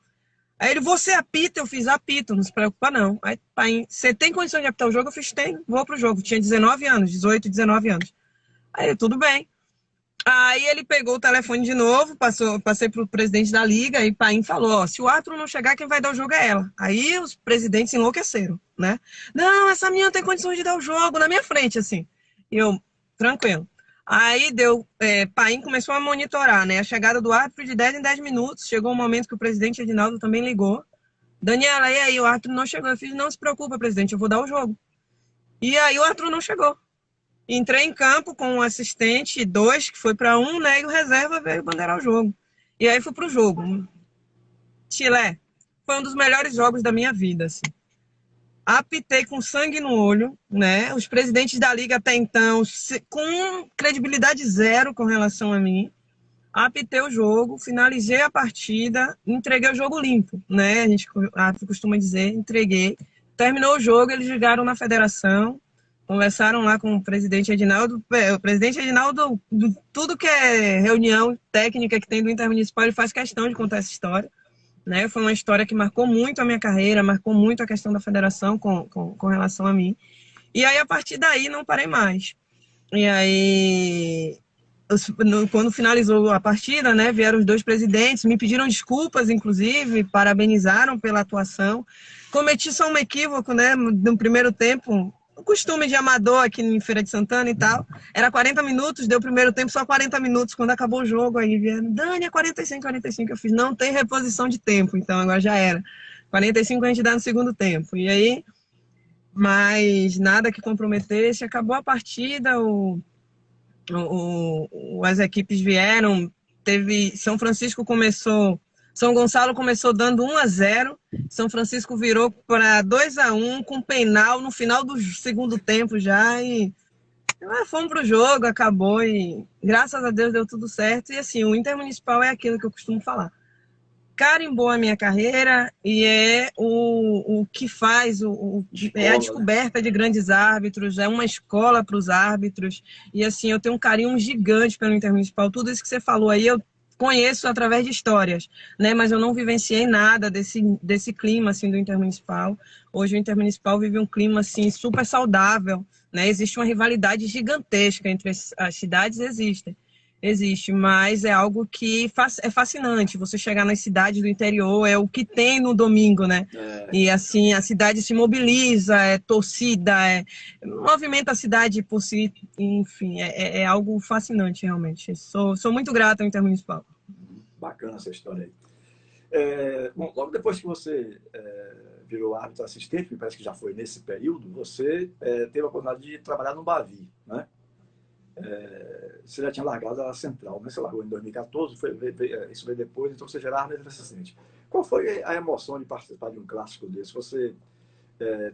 Speaker 2: Aí ele, você apita? Eu fiz, apito, não se preocupa não. Aí, Paim, você tem condição de apitar o jogo? Eu fiz, tem, vou pro jogo. Tinha 19 anos, 18, 19 anos. Aí, tudo bem. Aí ele pegou o telefone de novo, passei pro presidente da liga e Paim falou, ó, se o árbitro não chegar, quem vai dar o jogo é ela. Aí os presidentes enlouqueceram, né? Não, essa menina não tem condições de dar o jogo, na minha frente, assim. E eu, tranquilo. Aí Paim começou a monitorar, né? A chegada do árbitro de 10 em 10 minutos. Chegou um momento que o presidente Edinaldo também ligou. Daniela, e aí? O árbitro não chegou. Eu fiz, não se preocupa, presidente, eu vou dar o jogo. E aí o árbitro não chegou. Entrei em campo com um assistente, 2, que foi para 1, né? E o reserva veio bandeirar o jogo. E aí fui pro jogo. Chile, foi um dos melhores jogos da minha vida, assim. Apitei com sangue no olho, né? Os presidentes da liga até então, com credibilidade zero com relação a mim. Apitei o jogo, finalizei a partida, entreguei o jogo limpo, né? A gente costuma dizer, entreguei. Terminou o jogo, eles ligaram na federação, conversaram lá com o presidente Edinaldo. O presidente Edinaldo, tudo que é reunião técnica que tem do Intermunicipal, ele faz questão de contar essa história. Né? Foi uma história que marcou muito a minha carreira, marcou muito a questão da federação com relação a mim. E aí, a partir daí, não parei mais. E aí, quando finalizou a partida, né, vieram os 2 presidentes, me pediram desculpas, inclusive, parabenizaram pela atuação. Cometi só um equívoco, né, no primeiro tempo, o costume de amador aqui em Feira de Santana e tal. Era 40 minutos, deu o primeiro tempo só 40 minutos. Quando acabou o jogo, aí vieram, Dani, é 45, 45. Eu fiz, não tem reposição de tempo, então agora já era. 45 a gente dá no segundo tempo. E aí, mas nada que comprometesse. Acabou a partida, as equipes vieram, São Francisco começou, São Gonçalo começou dando 1-0, São Francisco virou para 2-1 com penal no final do segundo tempo já e fomos pro jogo, acabou e graças a Deus deu tudo certo. E assim, o Intermunicipal é aquilo que eu costumo falar. Carimbou a minha carreira e é o que faz, é a descoberta de grandes árbitros, é uma escola para os árbitros. E assim, eu tenho um carinho gigante pelo Intermunicipal. Tudo isso que você falou aí, eu conheço através de histórias, né? Mas eu não vivenciei nada desse clima assim, do Intermunicipal. Hoje o Intermunicipal vive um clima assim, super saudável, né? Existe uma rivalidade gigantesca entre as cidades, existe, mas é algo que é fascinante. Você chegar nas cidades do interior, é o que tem no domingo, né? E assim, a cidade se mobiliza, é torcida, movimenta a cidade por si, enfim, é algo fascinante, realmente. Sou muito grata ao Intermunicipal.
Speaker 1: Bacana essa história aí. Bom, logo depois que você virou árbitro assistente, me parece que já foi nesse período, você teve a oportunidade de trabalhar no Bavi, né? você já tinha largado a Central, né? Você largou em 2014, isso veio depois, então você já era árbitro assistente. Qual foi a emoção de participar de um clássico desse? Você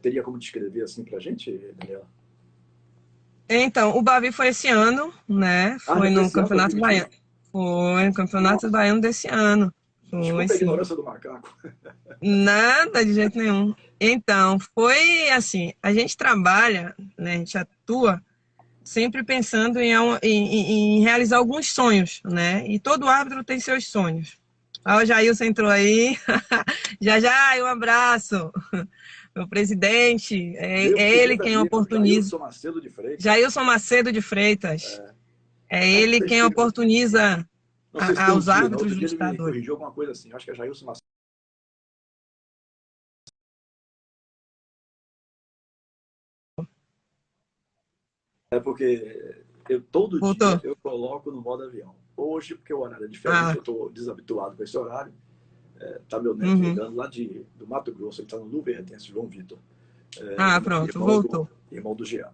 Speaker 1: teria como descrever assim para a gente, Daniela?
Speaker 2: Então, o Bavi foi esse ano, né?
Speaker 1: Ah,
Speaker 2: Foi
Speaker 1: já foi
Speaker 2: no
Speaker 1: esse ano,
Speaker 2: Campeonato
Speaker 1: 2021?
Speaker 2: Baiano. Foi no Campeonato
Speaker 1: Nossa,
Speaker 2: Baiano desse ano. Foi,
Speaker 1: desculpa a
Speaker 2: sim.
Speaker 1: ignorância do macaco.
Speaker 2: Nada de jeito nenhum. Então, foi assim, a gente trabalha, né? A gente atua sempre pensando em realizar alguns sonhos, né? E todo árbitro tem seus sonhos. Ah, o Jailson entrou aí. Já, já, um abraço. Meu presidente,
Speaker 1: Meu
Speaker 2: é ele
Speaker 1: querido
Speaker 2: quem
Speaker 1: amigo,
Speaker 2: oportuniza.
Speaker 1: Jailson Macedo de Freitas.
Speaker 2: Jailson Macedo de Freitas. É
Speaker 1: Acho que
Speaker 2: ele
Speaker 1: você
Speaker 2: quem
Speaker 1: esteve,
Speaker 2: oportuniza
Speaker 1: não sei se tem um
Speaker 2: aos
Speaker 1: dia, no
Speaker 2: árbitros
Speaker 1: outro
Speaker 2: do
Speaker 1: dia ele me
Speaker 2: estado.
Speaker 1: corrigiu alguma coisa assim. Acho que é Jailson Macedo. É porque todo dia
Speaker 2: Voltou.
Speaker 1: eu coloco no modo avião. Hoje, porque o horário é diferente,
Speaker 2: Ah,
Speaker 1: eu estou desabituado com esse horário. Tá meu neto
Speaker 2: uhum.
Speaker 1: ligando lá do Mato Grosso, ele está no Luverdense, João Vitor,
Speaker 2: Ah, pronto, voltou.
Speaker 1: irmão do Jean.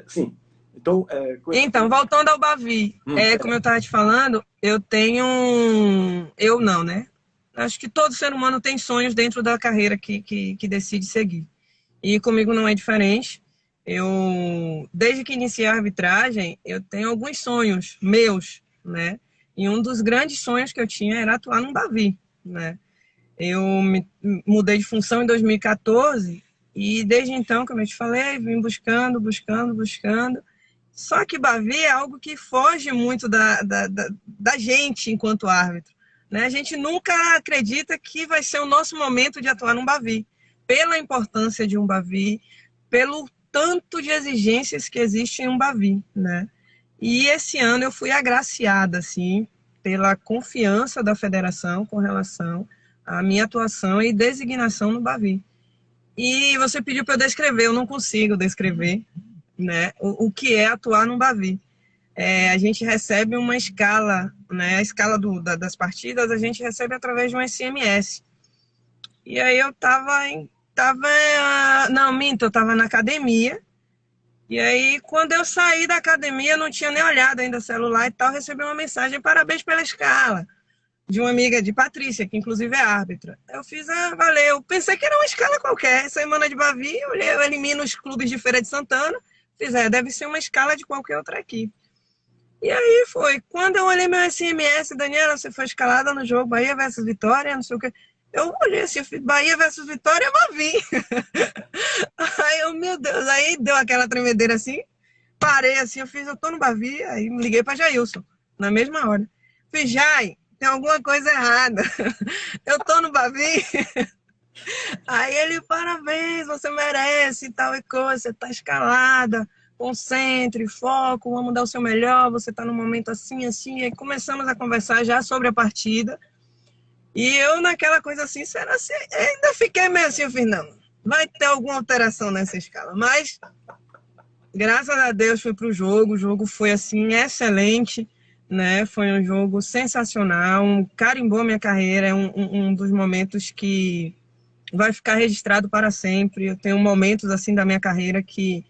Speaker 1: Sim, então,
Speaker 2: Então, voltando ao Bavi, como eu estava te falando, eu tenho. Eu não, né? Acho que todo ser humano tem sonhos dentro da carreira que decide seguir. E comigo não é diferente. Eu, desde que iniciei a arbitragem, eu tenho alguns sonhos meus, né? E um dos grandes sonhos que eu tinha era atuar num Bavi, né? Eu me mudei de função em 2014 e desde então, como eu te falei, vim buscando. Só que Bavi é algo que foge muito da gente enquanto árbitro, né? A gente nunca acredita que vai ser o nosso momento de atuar num Bavi, pela importância de um Bavi, pelo tanto de exigências que existe em um Bavi, né? E esse ano eu fui agraciada, assim, pela confiança da federação com relação à minha atuação e designação no Bavi. E você pediu para eu descrever, eu não consigo descrever, né, o que é atuar no Bavi. A gente recebe uma escala, né, a escala das partidas a gente recebe através de um SMS. E aí eu não, minto, eu estava na academia. E aí, quando eu saí da academia, não tinha nem olhado ainda o celular e tal, recebi uma mensagem, parabéns pela escala, de uma amiga de Patrícia, que inclusive é árbitra. Eu fiz, valeu. Pensei que era uma escala qualquer, semana de Bavi, eu elimino os clubes de Feira de Santana, fiz, deve ser uma escala de qualquer outra equipe. E aí foi, quando eu olhei meu SMS, Daniela, você foi escalada no jogo Bahia versus Vitória, não sei o quê. Eu olhei assim, Bahia versus Vitória, Bavi. Aí eu, meu Deus, aí deu aquela tremedeira assim, parei assim, eu tô no Bavi, aí me liguei pra Jailson, na mesma hora. Fiz, Jai, tem alguma coisa errada. Eu tô no Bavi. Aí ele, parabéns, você merece e tal e coisa, você tá escalada, concentre, foco, vamos dar o seu melhor, você tá num momento assim, assim. Aí começamos a conversar já sobre a partida. E eu naquela coisa assim, será assim? Ainda fiquei meio assim, eu fiz, não, vai ter alguma alteração nessa escala, mas graças a Deus fui pro jogo, o jogo foi assim excelente, né? Foi um jogo sensacional, carimbou minha carreira, é um dos momentos que vai ficar registrado para sempre. Eu tenho momentos assim da minha carreira que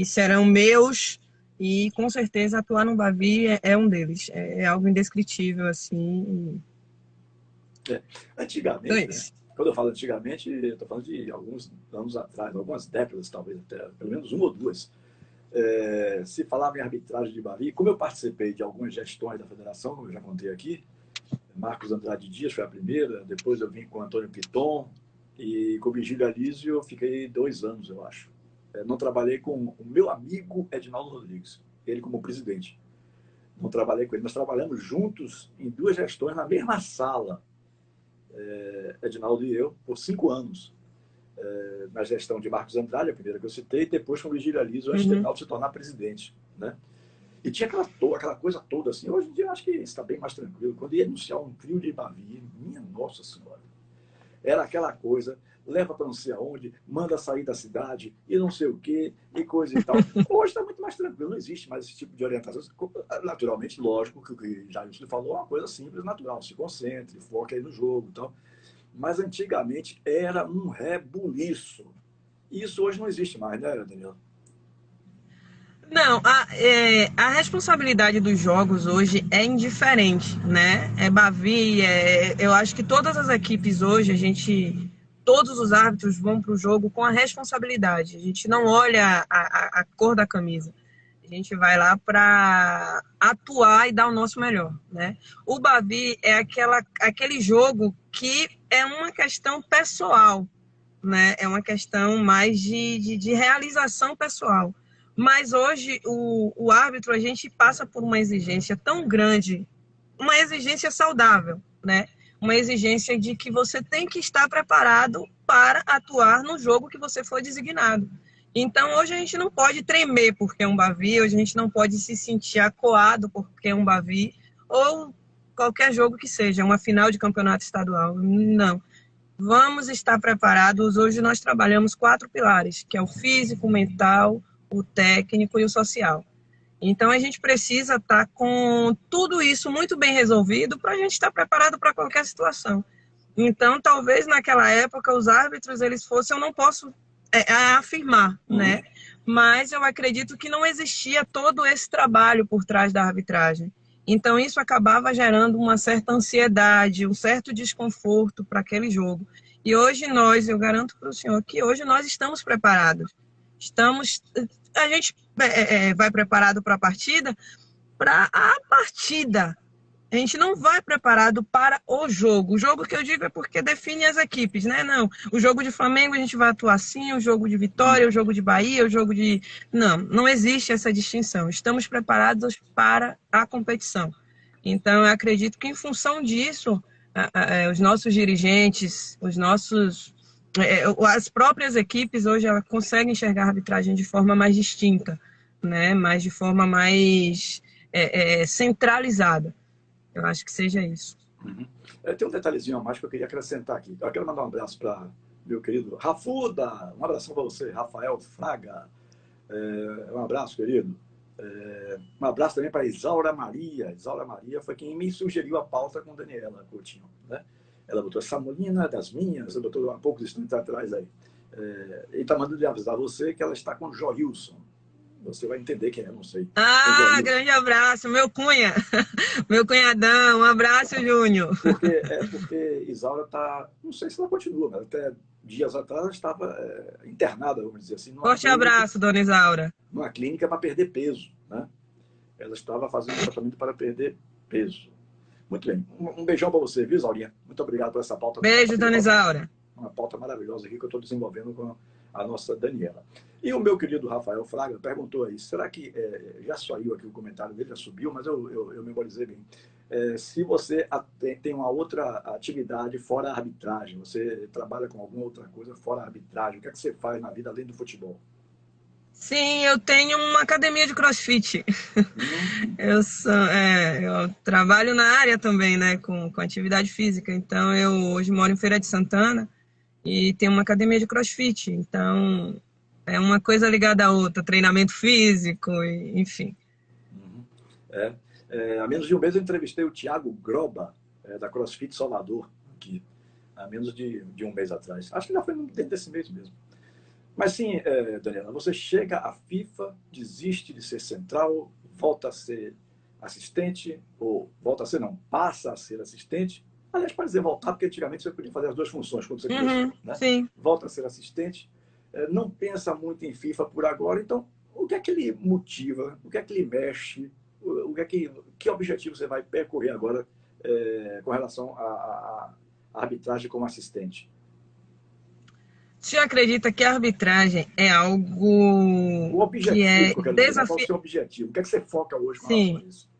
Speaker 2: serão meus e com certeza atuar no Bavi é um deles. É algo indescritível assim. Então é
Speaker 1: antigamente, né?
Speaker 2: isso.
Speaker 1: Quando eu falo antigamente, eu estou falando de alguns anos atrás, algumas décadas, talvez até, pelo menos uma ou duas. Se falava em arbitragem de Bavi, como eu participei de algumas gestões da federação, como eu já contei aqui, Marcos Andrade Dias foi a primeira, depois eu vim com Antônio Piton e com o Vigílio Alísio eu fiquei 2 anos, eu acho. Não trabalhei com o meu amigo Edinaldo Rodrigues, ele como presidente. Não trabalhei com ele, nós trabalhamos juntos em duas gestões na mesma sala, Edinaldo e eu, por 5 anos. Na gestão de Marcos Andrade, a primeira que eu citei, e depois com o Vigílio Alísio, antes de Edinaldo se tornar presidente, né? E tinha aquela coisa toda assim. Hoje em dia eu acho que está bem mais tranquilo. Quando ia anunciar um trio de Bavi, minha Nossa Senhora, era aquela coisa, leva para não sei aonde, manda sair da cidade e não sei o quê, e coisa e tal. Hoje está muito mais tranquilo, não existe mais esse tipo de orientação. Naturalmente, lógico que o que já falou é uma coisa simples, natural. Se concentre, foque aí no jogo e tal. Mas antigamente era um rebuliço. E isso hoje não existe mais, né, Daniel?
Speaker 2: Não, a responsabilidade dos jogos hoje é indiferente, né? É Bavi, eu acho que todas as equipes hoje, todos os árbitros vão para o jogo com a responsabilidade. A gente não olha a cor da camisa. A gente vai lá para atuar e dar o nosso melhor, né? O Bavi é aquele jogo que é uma questão pessoal, né? É uma questão mais de realização pessoal. Mas hoje o árbitro, a gente passa por uma exigência tão grande, uma exigência saudável, né? Uma exigência de que você tem que estar preparado para atuar no jogo que você foi designado. Então, hoje a gente não pode tremer porque é um Bavi, hoje a gente não pode se sentir acuado porque é um Bavi, ou qualquer jogo que seja, uma final de campeonato estadual. Não. Vamos estar preparados. Hoje nós trabalhamos 4 pilares, que é o físico, o mental, o técnico e o social. Então a gente precisa estar com tudo isso muito bem resolvido para a gente estar preparado para qualquer situação. Então talvez naquela época os árbitros eles fossem, eu não posso afirmar, né? Mas eu acredito que não existia todo esse trabalho por trás da arbitragem. Então isso acabava gerando uma certa ansiedade, um certo desconforto para aquele jogo. E hoje eu garanto para o senhor que hoje nós estamos preparados. A gente vai preparado para a partida, A gente não vai preparado para o jogo. O jogo que eu digo é porque define as equipes, né? Não, o jogo de Flamengo a gente vai atuar assim, o jogo de Vitória, o jogo de Bahia, o jogo de... Não existe essa distinção. Estamos preparados para a competição. Então, eu acredito que em função disso, os nossos dirigentes, as próprias equipes hoje elas conseguem enxergar a arbitragem de forma mais distinta, né? Mas de forma mais centralizada. Eu acho que seja isso.
Speaker 1: Tem um detalhezinho a mais que eu queria acrescentar aqui. Eu quero mandar um abraço para meu querido Rafuda. Um abração para você, Rafael Fraga. Um abraço, querido. Um abraço também para Isaura Maria. Isaura Maria foi quem me sugeriu a pauta com Daniela Coutinho, né? Ela botou Samolina das minhas, ela botou há poucos instantes atrás aí. E está mandando de avisar você que ela está com o Joilson. Você vai entender quem é, não sei.
Speaker 2: Grande abraço, meu cunha, meu cunhadão, um abraço, Júnior.
Speaker 1: Porque Isaura está, não sei se ela continua, mas até dias atrás ela estava internada, vamos dizer assim.
Speaker 2: Forte abraço, dona Isaura.
Speaker 1: Numa clínica para perder peso, né? Ela estava fazendo tratamento para perder peso. Muito bem. Um beijão para você, viu, Isaurinha? Muito obrigado por essa pauta.
Speaker 2: Beijo, dona Isaura.
Speaker 1: Uma pauta maravilhosa aqui que eu estou desenvolvendo com a nossa Daniela. E o meu querido Rafael Fraga perguntou aí, será que, já saiu aqui o comentário dele, já subiu, mas eu memorizei bem. Se você tem uma outra atividade fora a arbitragem, você trabalha com alguma outra coisa fora a arbitragem, o que é que você faz na vida além do futebol?
Speaker 2: Sim, eu tenho uma academia de crossfit. Eu trabalho na área também, né, com atividade física. Então, eu hoje moro em Feira de Santana e tenho uma academia de crossfit. Então, é uma coisa ligada à outra, treinamento físico, enfim.
Speaker 1: Há menos de um mês eu entrevistei o Thiago Groba, da CrossFit Salvador, aqui, há menos de um mês atrás. Acho que já foi dentro desse mês mesmo. Mas sim, Daniela, você chega à FIFA, desiste de ser central, volta a ser assistente, ou volta a ser não, passa a ser assistente. Aliás, pode dizer voltar, porque antigamente você podia fazer as duas funções quando você começou, né? Sim. Volta a ser assistente, não pensa muito em FIFA por agora, então o que é que lhe motiva, o que é que lhe mexe, que objetivo você vai percorrer agora com relação à arbitragem como assistente?
Speaker 2: Você acredita que a arbitragem é algo que é desafiador?
Speaker 1: Qual é o seu objetivo? O que é que você foca hoje com relação a isso?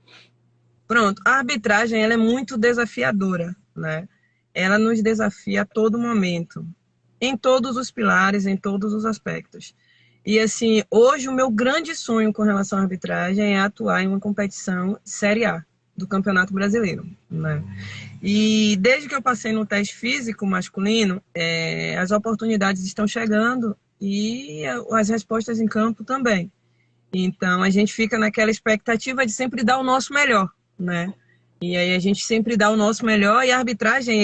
Speaker 2: Pronto, a arbitragem ela é muito desafiadora, né? Ela nos desafia a todo momento, em todos os pilares, em todos os aspectos. E assim, hoje o meu grande sonho com relação à arbitragem é atuar em uma competição Série A do Campeonato Brasileiro, né? E desde que eu passei no teste físico masculino, as oportunidades estão chegando e as respostas em campo também. Então a gente fica naquela expectativa de sempre dar o nosso melhor, né? E aí a gente sempre dá o nosso melhor e a arbitragem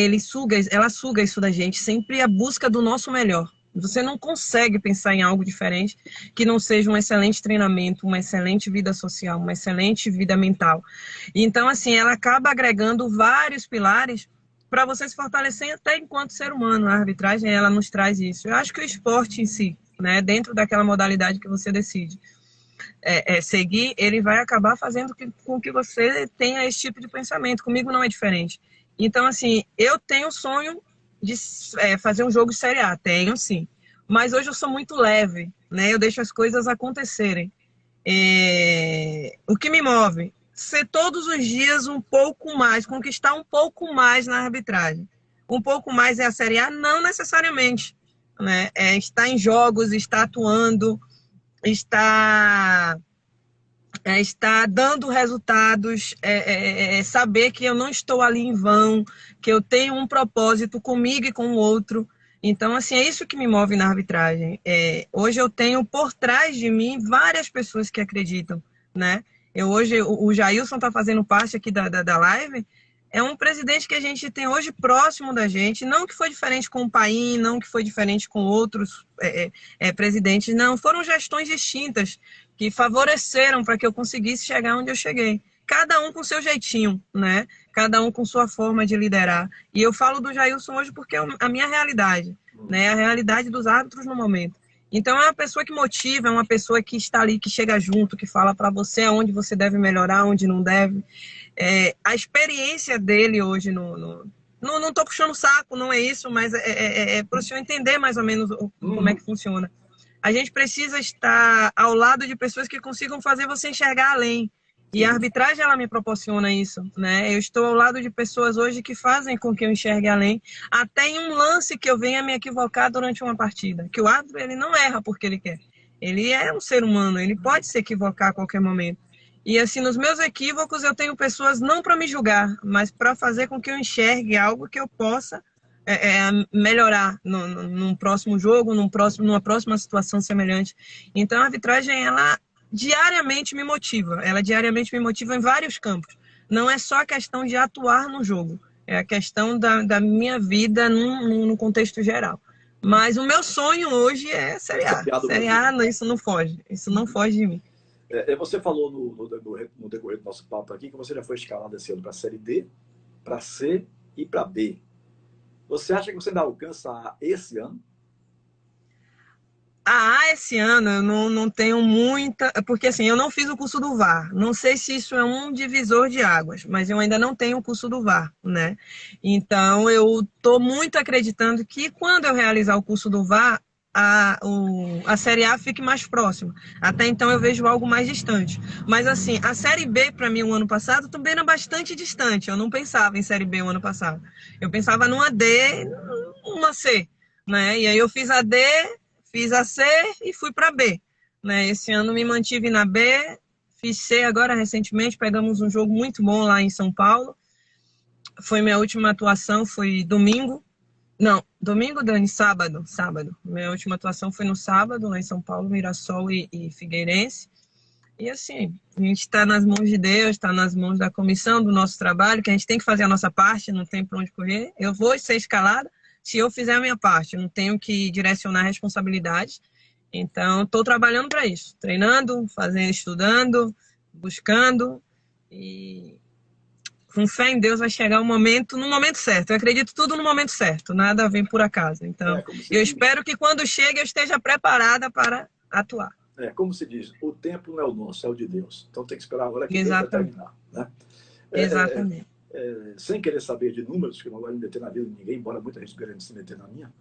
Speaker 2: ela suga isso da gente, sempre a busca do nosso melhor, Você não consegue pensar em algo diferente que não seja um excelente treinamento, uma excelente vida social, uma excelente vida mental. Então, assim, ela acaba agregando vários pilares para você se fortalecer até enquanto ser humano. A arbitragem, ela nos traz isso. Eu acho que o esporte em si, né, dentro daquela modalidade que você decide seguir, ele vai acabar fazendo com que você tenha esse tipo de pensamento. Comigo não é diferente. Então, assim, eu tenho o sonho de fazer um jogo de Série A, tenho sim. Mas hoje eu sou muito leve, né? Eu deixo as coisas acontecerem. O que me move? Ser todos os dias um pouco mais, conquistar um pouco mais na arbitragem. Um pouco mais é a Série A? Não necessariamente, né? Estar em jogos, estar atuando, estar dando resultados, saber que eu não estou ali em vão, que eu tenho um propósito comigo e com o outro. Então, assim, é isso que me move na arbitragem. Hoje eu tenho por trás de mim várias pessoas que acreditam, né? Hoje, o Jailson está fazendo parte aqui da live, é um presidente que a gente tem hoje próximo da gente, não que foi diferente com o Paim, não que foi diferente com outros presidentes, não, foram gestões distintas que favoreceram para que eu conseguisse chegar onde eu cheguei. Cada um com seu jeitinho, né? Cada um com sua forma de liderar. E eu falo do Jailson hoje porque é a minha realidade, né? A realidade dos árbitros no momento. Então, é uma pessoa que motiva, é uma pessoa que está ali, que chega junto, que fala para você onde você deve melhorar, onde não deve. A experiência dele hoje não estou puxando o saco, não é isso, mas para o senhor entender mais ou menos como é que funciona. A gente precisa estar ao lado de pessoas que consigam fazer você enxergar além. E a arbitragem, ela me proporciona isso, né? Eu estou ao lado de pessoas hoje que fazem com que eu enxergue além, até em um lance que eu venha me equivocar durante uma partida. Que o árbitro, ele não erra porque ele quer. Ele é um ser humano, ele pode se equivocar a qualquer momento. E assim, nos meus equívocos, eu tenho pessoas não para me julgar, mas para fazer com que eu enxergue algo que eu possa melhorar num próximo jogo, numa próxima situação semelhante. Então, a arbitragem, ela diariamente me motiva. Ela diariamente me motiva em vários campos. Não é só a questão de atuar no jogo, é a questão da minha vida no contexto geral. Mas o meu sonho hoje é Série A. Série A, isso não foge. Isso não foge de mim.
Speaker 1: Você falou no decorrer do nosso papo aqui que você já foi escalado esse ano para a Série D, para C e para B. Você acha que você ainda alcança esse ano?
Speaker 2: Esse ano eu não tenho muita... Porque assim, eu não fiz o curso do VAR. Não sei se isso é um divisor de águas, mas eu ainda não tenho o curso do VAR, né? Então, eu estou muito acreditando que quando eu realizar o curso do VAR, a Série A fique mais próxima. Até então eu vejo algo mais distante. Mas assim, a Série B para mim o ano passado também era bastante distante. Eu não pensava em Série B o ano passado. Eu pensava numa D, numa C, né? E aí eu fiz a D, fiz a C e fui para B, né? Esse ano me mantive na B, fiz C agora recentemente, pegamos um jogo muito bom lá em São Paulo. Foi minha última atuação, foi domingo. Não, domingo, Dani, sábado. Minha última atuação foi no sábado, lá em São Paulo, Mirassol e Figueirense. E assim, a gente está nas mãos de Deus, está nas mãos da comissão, do nosso trabalho, que a gente tem que fazer a nossa parte, não tem para onde correr. Eu vou ser escalada se eu fizer a minha parte, eu não tenho que direcionar responsabilidades. Então, estou trabalhando para isso, treinando, fazendo, estudando, buscando e... com fé em Deus vai chegar o momento, no momento certo. Eu acredito tudo no momento certo, nada vem por acaso. Então, eu espero que quando chegue eu esteja preparada para atuar.
Speaker 1: Como se diz, o tempo não é o nosso, é o de Deus. Então tem que esperar agora que Deus vai terminar. Né?
Speaker 2: Exatamente.
Speaker 1: Sem querer saber de números, que eu não gosto de meter na vida de ninguém, embora muita gente querendo se meter na minha,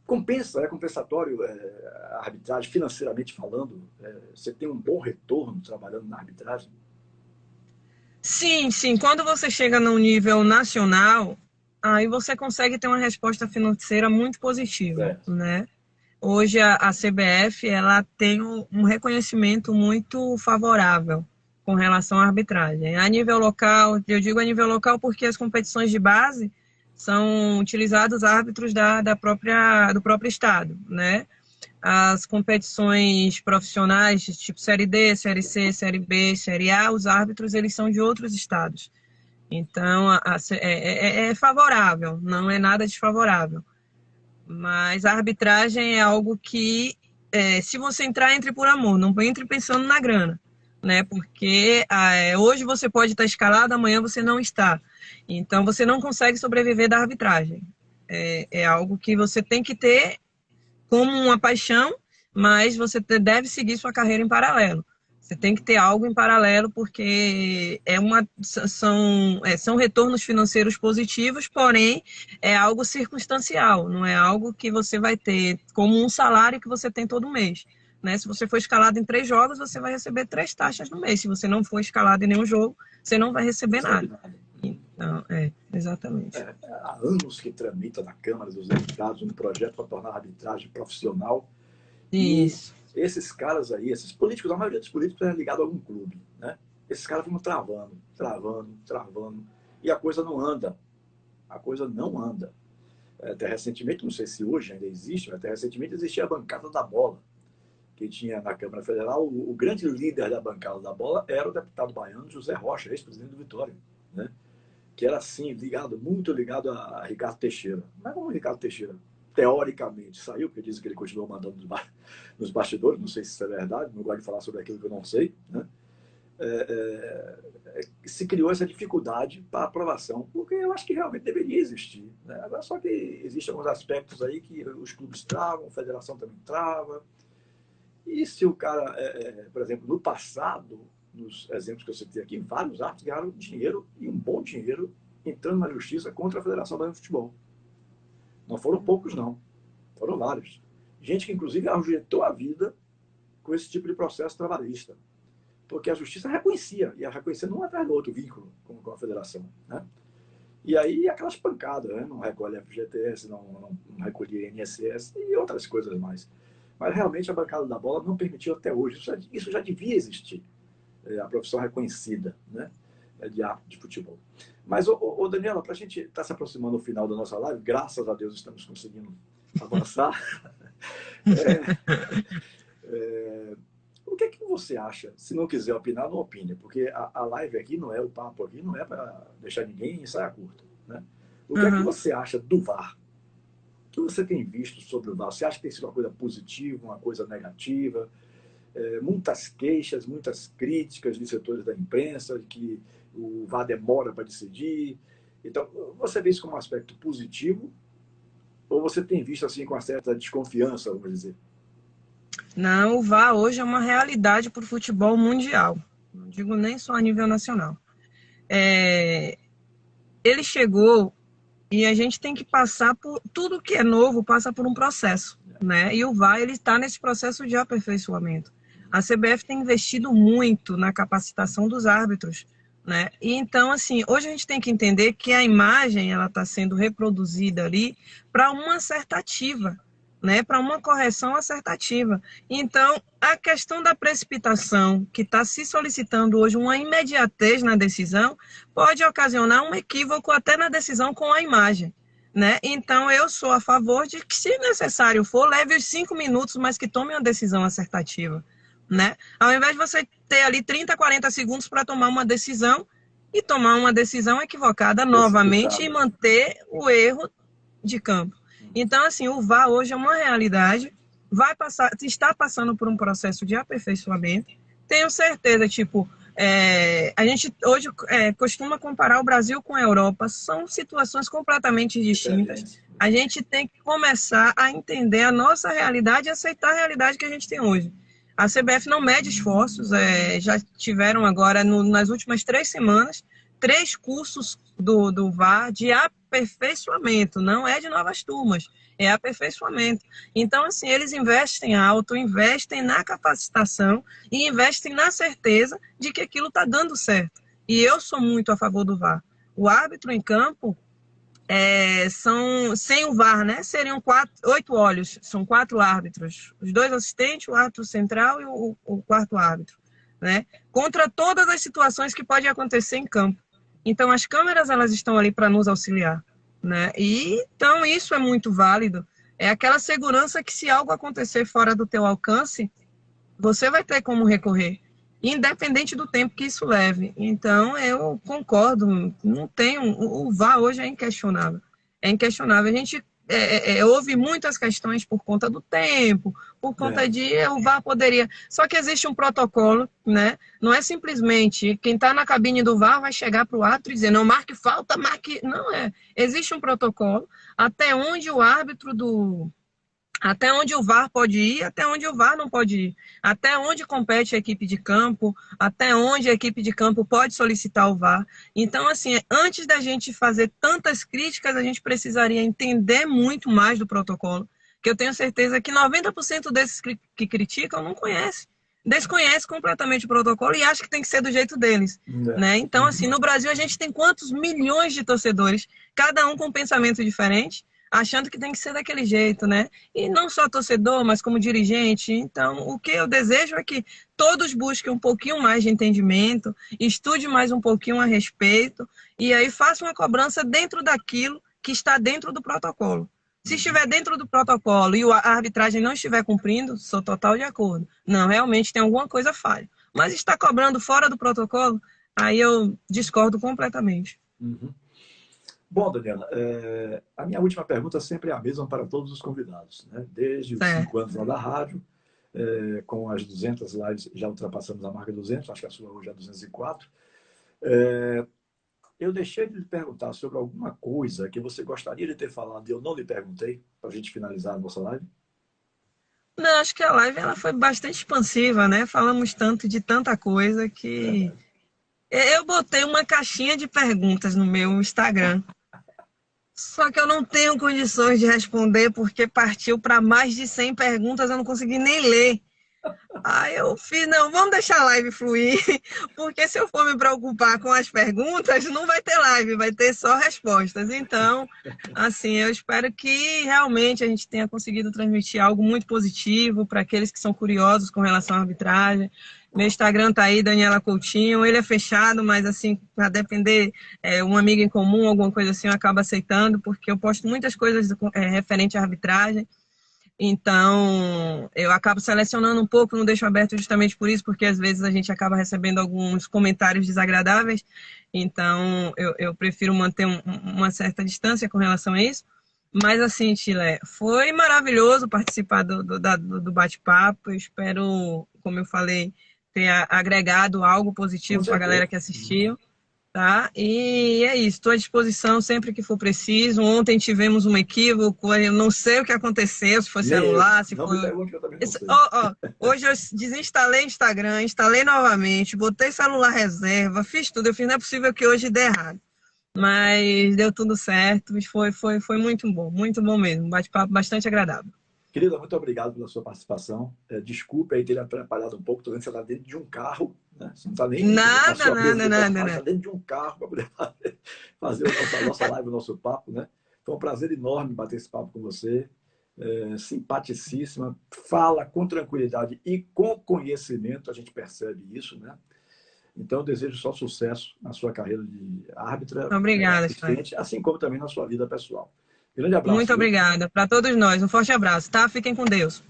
Speaker 1: compensa, é compensatório a arbitragem, financeiramente falando? Você tem um bom retorno trabalhando na arbitragem?
Speaker 2: Sim, sim. Quando você chega num nível nacional, aí você consegue ter uma resposta financeira muito positiva, né? Hoje a CBF ela tem um reconhecimento muito favorável com relação à arbitragem. A nível local, eu digo a nível local porque as competições de base são utilizados árbitros do próprio estado, né? As competições profissionais, tipo Série D, Série C, Série B, Série A, os árbitros eles são de outros estados. Então, é favorável, não é nada desfavorável. Mas a arbitragem é algo que, se você entrar, entre por amor, não entre pensando na grana, né? Porque hoje você pode estar escalado, amanhã você não está. Então, você não consegue sobreviver da arbitragem. É algo que você tem que ter como uma paixão, mas você deve seguir sua carreira em paralelo. Você tem que ter algo em paralelo, porque são retornos financeiros positivos, porém é algo circunstancial, não é algo que você vai ter como um salário que você tem todo mês. Né? Se você for escalado em 3 jogos, você vai receber 3 taxas no mês. Se você não for escalado em nenhum jogo, você não vai receber nada. Então, exatamente.
Speaker 1: Há anos que tramita na Câmara dos Deputados um projeto para tornar a arbitragem profissional.
Speaker 2: Isso.
Speaker 1: E esses caras aí, esses políticos, a maioria dos políticos é ligado a algum clube, né? Esses caras ficam travando, e a coisa não anda. A coisa não anda. Até recentemente, não sei se hoje ainda existe, mas até recentemente existia a bancada da bola, que tinha na Câmara Federal. O grande líder da bancada da bola era o deputado baiano José Rocha, ex-presidente do Vitória, né? Que era, assim, muito ligado a Ricardo Teixeira. Mas como o Ricardo Teixeira, teoricamente, saiu, porque dizem que ele continuou mandando nos bastidores, não sei se isso é verdade, não gosto de falar sobre aquilo que eu não sei, né? Se criou essa dificuldade para aprovação, porque eu acho que realmente deveria existir, né? Agora, só que existem alguns aspectos aí que os clubes travam, a federação também trava, e se o cara, por exemplo, no passado, nos exemplos que eu citei aqui, vários árbitros ganharam dinheiro, e um bom dinheiro, entrando na justiça contra a Federação Baiana de Futebol. Não foram poucos, não. Foram vários. Gente que, inclusive, arrebentou a vida com esse tipo de processo trabalhista. Porque a justiça reconhecia, ia reconhecendo um atrás do outro vínculo com a federação, né? E aí, aquelas pancadas, né? Não recolhe FGTS, não recolhia INSS e outras coisas mais. Mas, realmente, a bancada da bola não permitiu até hoje. Isso já devia existir. A profissão reconhecida, né? De árbitro de futebol. Mas, Daniela, para a gente estar se aproximando do final da nossa live, graças a Deus estamos conseguindo avançar. O que é que você acha? Se não quiser opinar, não opine, porque a live aqui não é, o papo aqui não é para deixar ninguém em saia curta, né? O que é que você acha do VAR? O que você tem visto sobre o VAR? Você acha que tem sido uma coisa positiva, uma coisa negativa? Muitas queixas, muitas críticas de setores da imprensa, de que o VAR demora para decidir. Então, você vê isso como um aspecto positivo ou você tem visto assim com uma certa desconfiança, vamos dizer?
Speaker 2: Não, o VAR hoje é uma realidade para o futebol mundial. Não digo nem só a nível nacional. Ele chegou e a gente tem que passar por... Tudo que é novo passa por um processo, né? E o VAR, ele está nesse processo de aperfeiçoamento. A CBF tem investido muito na capacitação dos árbitros, né? E então, assim, hoje a gente tem que entender que a imagem ela está sendo reproduzida ali para uma acertativa, né? Para uma correção acertativa. Então, a questão da precipitação, que está se solicitando hoje uma imediatez na decisão, pode ocasionar um equívoco até na decisão com a imagem, né? Então, eu sou a favor de que, se necessário for, leve os 5 minutos, mas que tome uma decisão acertativa, né? Ao invés de você ter ali 30, 40 segundos para tomar uma decisão e tomar uma decisão equivocada novamente e manter o erro de campo. Então, assim, o VAR hoje é uma realidade, está passando por um processo de aperfeiçoamento. Tenho certeza, a gente hoje costuma comparar o Brasil com a Europa, são situações completamente distintas. A gente tem que começar a entender a nossa realidade e aceitar a realidade que a gente tem hoje. A CBF não mede esforços, já tiveram agora, nas últimas 3 semanas, 3 cursos do VAR de aperfeiçoamento, não é de novas turmas, é aperfeiçoamento. Então, assim, eles investem alto, investem na capacitação e investem na certeza de que aquilo está dando certo. E eu sou muito a favor do VAR. O árbitro em campo, sem o VAR, né, seriam 8 olhos, são 4 árbitros, os 2 assistentes, o árbitro central e o 4º árbitro, né, contra todas as situações que podem acontecer em campo. Então, as câmeras, elas estão ali para nos auxiliar, né, e então isso é muito válido. É aquela segurança que, se algo acontecer fora do teu alcance, você vai ter como recorrer. independente do tempo que isso leve. Então, eu concordo, não tem, o VAR hoje é inquestionável. É inquestionável. A gente houve muitas questões por conta do tempo, por conta de o VAR poderia... Só que existe um protocolo, né? Não é simplesmente quem está na cabine do VAR vai chegar para o árbitro e dizer, não, marque falta, marque... Não é. Existe um protocolo até onde o árbitro até onde o VAR pode ir, até onde o VAR não pode ir. Até onde compete a equipe de campo, até onde a equipe de campo pode solicitar o VAR. Então, assim, antes da gente fazer tantas críticas, a gente precisaria entender muito mais do protocolo, que eu tenho certeza que 90% desses que criticam não conhecem. Desconhece completamente o protocolo e acha que tem que ser do jeito deles. Né? Então, assim, no Brasil a gente tem quantos milhões de torcedores, cada um com um pensamento diferente, achando que tem que ser daquele jeito, né? E não só torcedor, mas como dirigente. Então, o que eu desejo é que todos busquem um pouquinho mais de entendimento, estude mais um pouquinho a respeito, e aí façam uma cobrança dentro daquilo que está dentro do protocolo. Se estiver dentro do protocolo e a arbitragem não estiver cumprindo, sou total de acordo. Não, realmente tem alguma coisa falha. Mas está cobrando fora do protocolo, aí eu discordo completamente.
Speaker 1: Uhum. Bom, Daniela, a minha última pergunta sempre é a mesma para todos os convidados, né? Desde os 5 anos lá da rádio, com as 200 lives, já ultrapassamos a marca 200, acho que a sua hoje é 204. Eu deixei de lhe perguntar sobre alguma coisa que você gostaria de ter falado e eu não lhe perguntei, para a gente finalizar a nossa live?
Speaker 2: Não, acho que a live ela foi bastante expansiva, né? Falamos tanto de tanta coisa que... Eu botei uma caixinha de perguntas no meu Instagram. Só que eu não tenho condições de responder porque partiu para mais de 100 perguntas, eu não consegui nem ler. Aí eu fiz, não, vamos deixar a live fluir, porque se eu for me preocupar com as perguntas, não vai ter live, vai ter só respostas. Então, assim, eu espero que realmente a gente tenha conseguido transmitir algo muito positivo para aqueles que são curiosos com relação à arbitragem. Meu Instagram tá aí, Daniela Coutinho, ele é fechado, mas assim, para depender, um amigo em comum, alguma coisa assim, eu acabo aceitando, porque eu posto muitas coisas referente à arbitragem. Então, eu acabo selecionando um pouco, não deixo aberto justamente por isso, porque às vezes a gente acaba recebendo alguns comentários desagradáveis. Então, eu prefiro manter uma certa distância com relação a isso. Mas assim, Chile, foi maravilhoso participar do bate-papo. Eu espero, como eu falei, ter agregado algo positivo para a galera que assistiu. Tá? E é isso, estou à disposição sempre que for preciso. Ontem tivemos um equívoco, eu não sei o que aconteceu, se foi celular, se foi... Hoje eu desinstalei Instagram, instalei novamente, botei celular reserva, fiz tudo. Eu fiz, não é possível que hoje dê errado. Mas deu tudo certo, foi muito bom mesmo. Um bate-papo bastante agradável.
Speaker 1: Querida, muito obrigado pela sua participação. Desculpe aí ter atrapalhado um pouco, estou vendo que você está dentro de um carro, né? Você não está nem
Speaker 2: nada.
Speaker 1: Está dentro de um carro para poder fazer a nossa live, o nosso papo, né? Foi um prazer enorme bater esse papo com você. Simpaticíssima, fala com tranquilidade e com conhecimento, a gente percebe isso, né? Então, eu desejo só sucesso na sua carreira de árbitra,
Speaker 2: obrigada,
Speaker 1: assim como também na sua vida pessoal. Grande abraço.
Speaker 2: Muito obrigada para todos nós. Um forte abraço, tá? Fiquem com Deus.